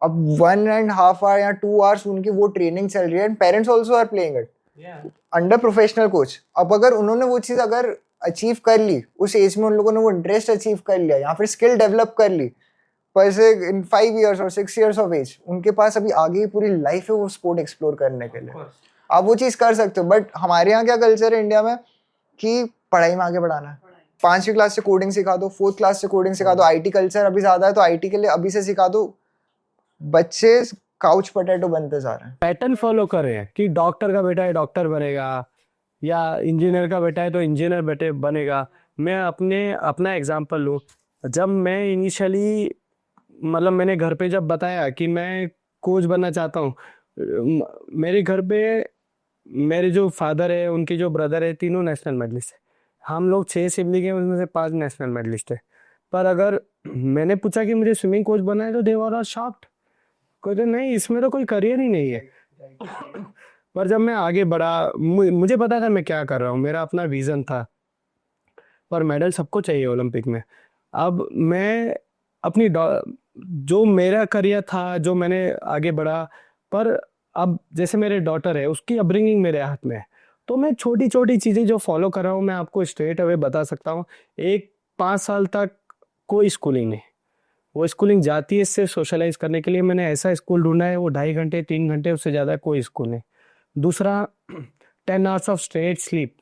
[SPEAKER 3] अब 1.5 आवर या 2 आवर्स उनकी वो ट्रेनिंग चल रही है, and parents also are playing it under professional coach. अब अगर उन्होंने वो चीज़ अगर अचीव कर ली, उस एज में उन लोगों ने वो इंटरेस्ट अचीव कर लिया, या फिर स्किल डेवलप कर ली, पर से इन 5 years और 6 years ऑफ एज, उनके पास अभी आगे की पूरी लाइफ है वो स्पोर्ट एक्सप्लोर करने के लिए। आप वो चीज़ कर सकते हो। बट हमारे यहाँ क्या कल्चर है इंडिया में कि पढ़ाई में आगे बढ़ाना है, 5वीं क्लास से कोडिंग सिखा दो, 4th क्लास से कोडिंग सिखा दो, आईटी कल्चर अभी ज़्यादा है तो आईटी के लिए अभी से सिखा दो। बच्चे काउच पोटैटो बनते जा रहे हैं।
[SPEAKER 1] पैटर्न फॉलो कर रहे हैं कि डॉक्टर का बेटा है डॉक्टर बनेगा, या इंजीनियर का बेटा है तो इंजीनियर बेटे बनेगा। मैं अपना एग्जांपल लूँ, जब मैं इनिशियली, मतलब मैंने घर पे जब बताया कि मैं कोच बनना चाहता हूँ, मेरे घर पे मेरे जो फादर है, उनके जो ब्रदर है, तीनों नेशनल मेडलिस्ट है। हम लोग 6 सिबलिंग हैं, उसमें से 5 नेशनल मेडलिस्ट है। पर अगर मैंने पूछा कि मुझे स्विमिंग कोच बनना है तो दे वर शॉक्ड, कहते नहीं इसमें तो कोई करियर ही नहीं है। पर जब मैं आगे बढ़ा, मुझे पता था मैं क्या कर रहा हूँ, मेरा अपना विजन था। पर मेडल सबको चाहिए ओलंपिक में। अब मैं अपनी जो मेरा करियर था, जो मैंने आगे बढ़ा, पर अब जैसे मेरे डॉटर है, उसकी अपब्रिंगिंग मेरे हाथ में है, तो मैं छोटी छोटी चीज़ें जो फॉलो कर रहा हूँ मैं आपको स्ट्रेट अवे बता सकता हूँ। 5 साल तक कोई स्कूलिंग नहीं, वो स्कूलिंग जाती है इससे सोशलाइज करने के लिए, मैंने ऐसा स्कूल ढूंढा है, वो 2.5 घंटे 3 घंटे, उससे ज़्यादा कोई स्कूल नहीं। दूसरा 10 hours ऑफ स्ट्रेट स्लीप,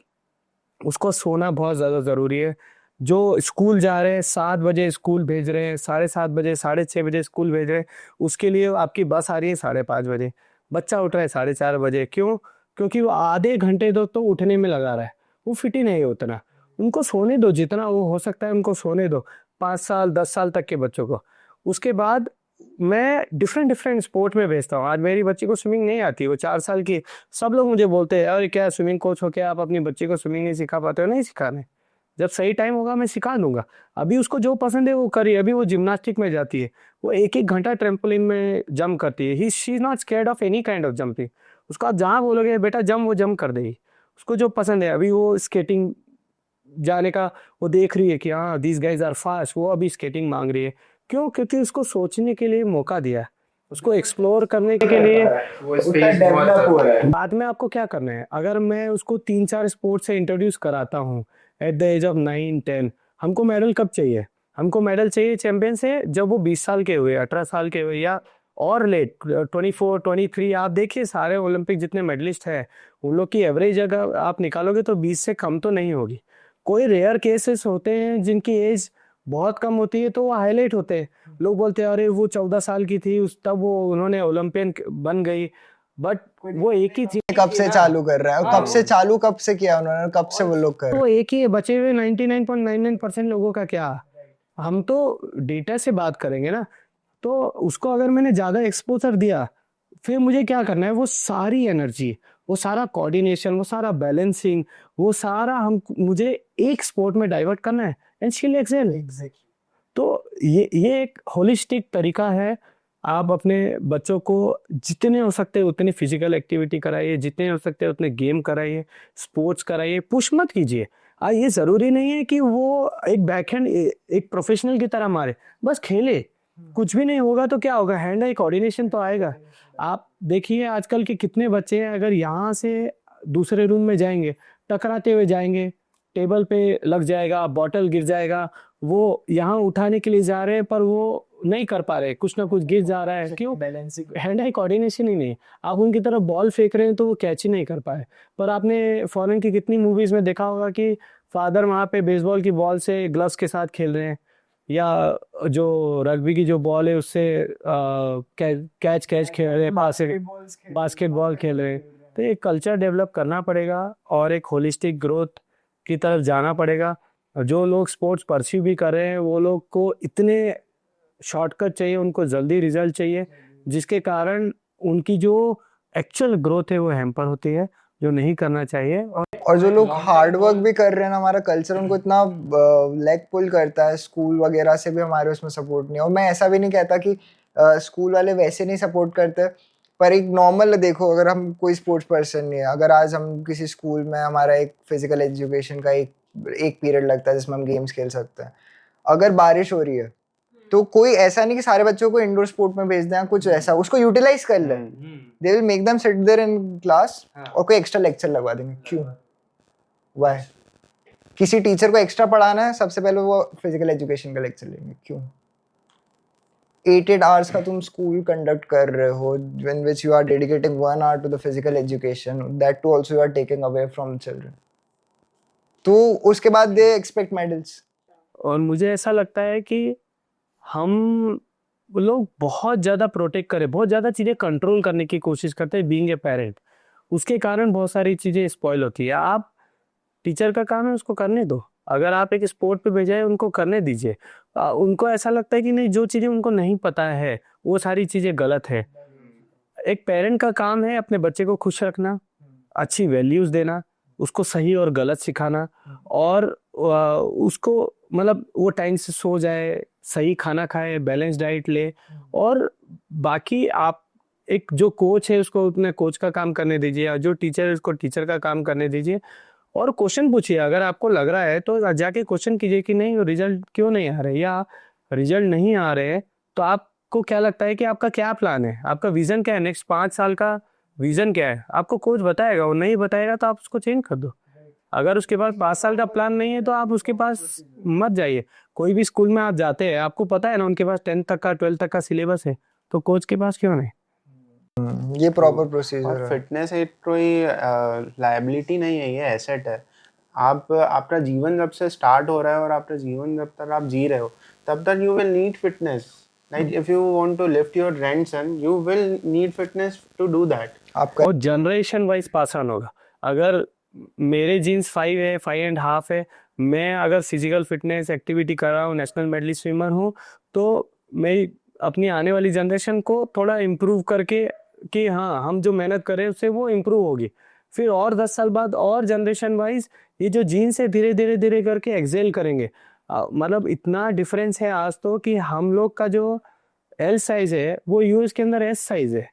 [SPEAKER 1] उसको सोना बहुत ज़्यादा ज़रूरी है। जो स्कूल जा रहे हैं 7 बजे स्कूल भेज रहे हैं, 7:30 बजे 6:30 बजे स्कूल भेज रहे हैं, उसके लिए आपकी बस आ रही है 5:30 बजे, बच्चा उठ रहा है 4:30 बजे। क्यों? क्योंकि वो आधे घंटे तो उठने में लगा रहा है, वो फिट ही नहीं है उतना। उनको सोने दो, जितना वो हो सकता है उनको सोने दो, 5 साल 10 साल तक के बच्चों को। उसके बाद मैं डिफरेंट स्पोर्ट में भेजता हूँ। आज मेरी बच्ची को स्विमिंग नहीं आती, वो 4 साल की। सब लोग मुझे बोलते हैं अरे क्या स्विमिंग कोच हो क्या, आप अपनी बच्ची को स्विमिंग नहीं सिखा पाते हो? नहीं सिखाने, जब सही टाइम होगा मैं सिखा दूंगा। अभी उसको जो पसंद है वो करिए। अभी वो जिम्नास्टिक में जाती है, वो 1-1 घंटा ट्रेम्पोलिन में जंप करती है। She is not scared of any kind of jumping. उसको आप जहाँ बोलोगे बेटा जंप, वो जंप कर देगी, उसको जो पसंद है। अभी वो स्केटिंग जाने का वो देख रही है कि हाँ दीज गाइज आर फास्ट, वो अभी स्केटिंग मांग रही है। क्यों? क्योंकि उसको सोचने के लिए मौका दिया है, उसको एक्सप्लोर करने के लिए डेवलप हो रहा है। बाद में आपको क्या करना है, अगर मैं उसको 3-4 स्पोर्ट्स से इंट्रोड्यूस कराता हूँ एट द एज ऑफ 9-10, हमको मेडल कब चाहिए? हमको मेडल चाहिए चैंपियन से जब वो 20 साल के हुए, 18 साल के हुए, या और लेट 24 23। आप देखिए सारे ओलंपिक जितने मेडलिस्ट हैं उन लोग की एवरेज अगर आप निकालोगे तो 20 से कम तो नहीं होगी। कोई रेयर केसेस होते हैं जिनकी एज बहुत कम होती है तो वो हाईलाइट होते हैं, लोग बोलते हैं अरे वो 14 साल की थी उस तब वो उन्होंने ओलंपियन बन गई, बट वो एक ही चीज
[SPEAKER 3] कब से चालू कर रहा है, कब से चालू, कब से किया उन्होंने, कब से वो लोग कर रहे
[SPEAKER 1] वो एक ही है, बचे हुए 99.99% लोगों का क्या। हम तो डेटा से बात करेंगे ना, तो उसको अगर मैंने ज़्यादा एक्सपोजर दिया फिर मुझे क्या करना है, वो सारी एनर्जी, वो सारा कोऑर्डिनेशन, वो सारा बैलेंसिंग, वो सारा मुझे एक स्पोर्ट में डाइवर्ट करना है एंड शी विल एक्सेल। तो ये एक होलिस्टिक तरीका है। आप अपने बच्चों को जितने हो सकते हैं उतनी फिजिकल एक्टिविटी कराइए, जितने हो सकते हैं उतने गेम कराइए, स्पोर्ट्स कराइए, पुश मत कीजिए। ये ज़रूरी नहीं है कि वो एक बैकहैंड एक प्रोफेशनल की तरह मारे, बस खेले। कुछ भी नहीं होगा तो क्या होगा, हैंड आई कोऑर्डिनेशन तो आएगा। आप देखिए आजकल के कितने बच्चे हैं, अगर यहाँ से दूसरे रूम में जाएंगे टकराते हुए जाएंगे, टेबल पे लग जाएगा, बॉटल गिर जाएगा, वो यहाँ उठाने के लिए जा रहे हैं पर वो नहीं कर पा रहे, कुछ ना कुछ गिर जा रहा है, क्यों, बैलेंसिंग हैंड आई कोऑर्डिनेशन ही नहीं। आप उनकी तरफ बॉल फेंक रहे हैं तो वो कैच ही नहीं कर पाए। पर आपने फॉरेन की कितनी मूवीज में देखा होगा कि फादर वहाँ पे बेसबॉल की बॉल से ग्लव्स के साथ खेल रहे हैं, या जो रग्बी की जो बॉल है उससे कैच खेल रहे हैं, बास्केटबॉल खेल रहे हैं। तो ये कल्चर डेवलप करना पड़ेगा और एक होलिस्टिक ग्रोथ की तरफ जाना पड़ेगा। जो लोग स्पोर्ट्स परस्यू भी कर रहे हैं वो लोग को इतने शॉर्टकट चाहिए, उनको जल्दी रिजल्ट चाहिए, जिसके कारण उनकी जो एक्चुअल ग्रोथ है वो हैम्पर होती है, जो नहीं करना चाहिए।
[SPEAKER 3] और जो लोग हार्ड वर्क भी कर रहे हैं ना, हमारा कल्चर उनको इतना लेग पुल करता है, स्कूल वगैरह से भी हमारे उसमें सपोर्ट नहीं है। और मैं ऐसा भी नहीं कहता कि स्कूल वाले वैसे नहीं सपोर्ट करते, पर एक नॉर्मल देखो, अगर हम कोई स्पोर्ट्स पर्सन नहीं है, अगर आज हम किसी स्कूल में हमारा एक फिजिकल एजुकेशन का एक पीरियड लगता है जिसमें हम गेम्स खेल सकते हैं, अगर बारिश हो रही है तो कोई ऐसा नहीं कि सारे बच्चों को इंडोर स्पोर्ट में भेज दें, कुछ ऐसा, उसको यूटिलाइज कर लें। They will make them sit there in class और कोई एक्स्ट्रा लेक्चर लगवा देंगे। क्यों, वाई? किसी टीचर को एक्स्ट्रा पढ़ाना है, सबसे पहले वो फिजिकल एजुकेशन का लेक्चर लेंगे। क्यों? 8 आवर्स का तुम स्कूल कंडक्ट कर रहे हो, in which you are dedicating 1 hour to the physical education, that too also you are taking away from children. तो उसके बाद they expect medals.
[SPEAKER 1] और मुझे ऐसा लगता है कि हम लोग बहुत ज़्यादा प्रोटेक्ट करें, बहुत ज़्यादा चीज़ें कंट्रोल करने की कोशिश करते हैं बीइंग ए पेरेंट, उसके कारण बहुत सारी चीज़ें स्पॉइल होती है। आप टीचर का काम है उसको करने दो, अगर आप एक स्पोर्ट पे भेजा है उनको करने दीजिए। उनको ऐसा लगता है कि नहीं, जो चीज़ें उनको नहीं पता है वो सारी चीज़ें गलत है। एक पेरेंट का काम है अपने बच्चे को खुश रखना, अच्छी वैल्यूज़ देना, उसको सही और गलत सिखाना, और उसको मतलब वो टाइम से सो जाए, सही खाना खाए, बैलेंस डाइट ले, और बाकी आप एक जो कोच है उसको अपने कोच का काम करने दीजिए, और जो टीचर है उसको टीचर का काम करने दीजिए, और क्वेश्चन पूछिए। अगर आपको लग रहा है तो जाके क्वेश्चन कीजिए कि नहीं रिजल्ट क्यों नहीं आ रहे, या रिजल्ट नहीं आ रहे तो आपको क्या लगता है कि आपका क्या प्लान है, आपका विजन क्या है, नेक्स्ट 5 साल का विजन क्या है, आपको कोच बताएगा। वो नहीं बताएगा तो आप उसको चेंज कर दो। अगर उसके पास 5 साल का प्लान नहीं है तो आप उसके पास मत जाइए। कोई भी स्कूल में आप जाते हैं, आपको पता है ना उनके पास 10th तक का 12th तक का सिलेबस है, तो कोच के पास क्यों नहीं?
[SPEAKER 3] ये प्रॉपर प्रोसीजर
[SPEAKER 4] और
[SPEAKER 3] है।
[SPEAKER 4] फिटनेस एक कोई लायबिलिटी नहीं है, ये एसेट है। आप आपका जीवन जब से स्टार्ट हो रहा है और आपका जीवन जब तक आप जी रहे हो तब तक you will need fitness. Like if you want to lift your grandson you will need fitness to do that.
[SPEAKER 3] आपका
[SPEAKER 1] और जनरेशन वाइज पास ऑन होगा। अगर मेरे जीन्स 5 है, 5.5 है, मैं अगर फिजिकल फिटनेस एक्टिविटी कर रहा हूँ, नेशनल मेडलिस्ट स्विमर हूँ, तो मैं अपनी आने वाली जनरेशन को थोड़ा इम्प्रूव करके कि हाँ हम जो मेहनत करें उससे वो इम्प्रूव होगी। फिर और 10 साल बाद और जनरेशन वाइज ये जो जीन्स है धीरे धीरे धीरे करके एक्सेल करेंगे। मतलब इतना डिफरेंस है आज तो कि हम लोग का जो एल साइज है वो यूएस के अंदर एस साइज है।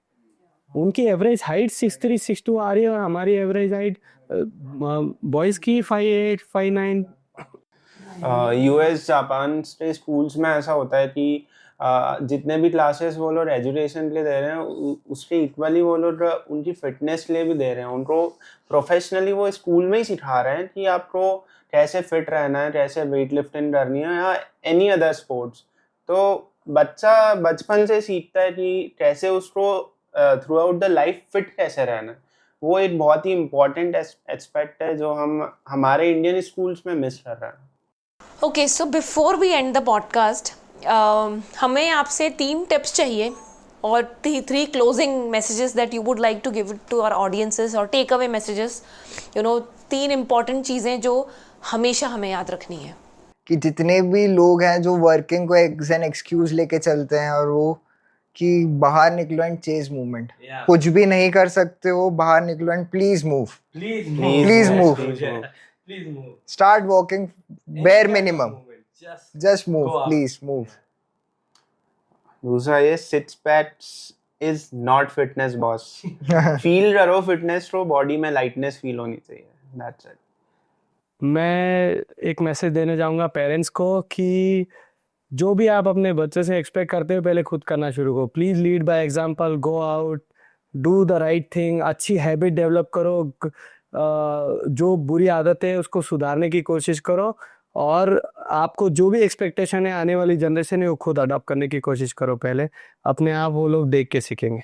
[SPEAKER 1] उनकी एवरेज हाइट 6'3", 6'2" आ रही है और हमारी एवरेज हाइट बॉयज़ की 5'8", 5'9".
[SPEAKER 4] यूएस जापान से स्कूल्स में ऐसा होता है कि जितने भी क्लासेस वो लोग एजुकेशन के लिए दे रहे हैं उसके इक्वली वो लोग उनकी फिटनेस के लिए भी दे रहे हैं। उनको प्रोफेशनली वो स्कूल में ही सिखा रहे हैं कि आपको कैसे फिट रहना है, कैसे वेट लिफ्टिंग करनी है या एनी अदर स्पोर्ट्स। तो बच्चा बचपन से सीखता है कि कैसे उसको through out the life fit कैसे रहना है। वो एक बहुत ही इम्पोर्टेंट एस्पेक्ट है जो हम हमारे इंडियन स्कूल्स में मिस कर रहे हैं।
[SPEAKER 2] Okay, so before we end the podcast, हमें आपसे 3 टिप्स चाहिए और 3 closing messages that you would like to give to our audiences और टेक अवे मैसेजेस, 3 इंपॉर्टेंट चीज़ें जो हमेशा हमें याद रखनी है।
[SPEAKER 3] कि जितने भी लोग हैं जो वर्किंग को एन एक्सक्यूज लेके चलते हैं और वो कि बाहर निकलो एंड चेज मूवमेंट, कुछ भी नहीं कर सकते हो, बाहर निकलो and please move,
[SPEAKER 6] please move,
[SPEAKER 3] start walking, bare minimum, just move, please move.
[SPEAKER 4] दूसरा ये 6 PACS is not fitness boss. Feel करो फिटनेस को, बॉडी में लाइटनेस फील होनी चाहिए, दैट्स इट।
[SPEAKER 1] मैं एक मैसेज देना चाहूँगा पेरेंट्स को कि जो भी आप अपने बच्चे से एक्सपेक्ट करते हो पहले खुद करना शुरू करो। Please lead by example, go out, do the right thing, अच्छी हैबिट डेवलप करो, जो बुरी आदत है उसको सुधारने की कोशिश करो और आपको जो भी एक्सपेक्टेशन है आने वाली जनरेशन है वो खुद अडॉप्ट करने की कोशिश करो। पहले अपने आप वो लोग देख के सीखेंगे।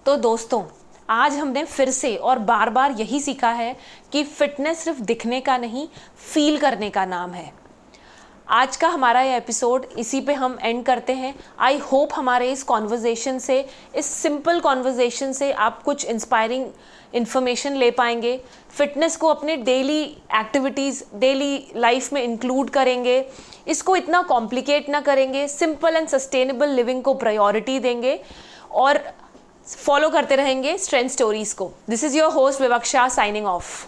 [SPEAKER 2] तो दोस्तों, आज हमने फिर से और बार बार यही सीखा है कि फिटनेस सिर्फ दिखने का नहीं, फील करने का नाम है। आज का हमारा ये एपिसोड इसी पे हम एंड करते हैं। आई होप हमारे इस कॉन्वर्जेशन से, इस सिंपल कॉन्वर्जेशन से आप कुछ इंस्पायरिंग इन्फॉर्मेशन ले पाएंगे, फिटनेस को अपने डेली एक्टिविटीज़, डेली लाइफ में इंक्लूड करेंगे, इसको इतना कॉम्प्लिकेट ना करेंगे, सिंपल एंड सस्टेनेबल लिविंग को प्रायोरिटी देंगे और फॉलो करते रहेंगे स्ट्रेंथ स्टोरीज को। This is your host Vivaksha signing of.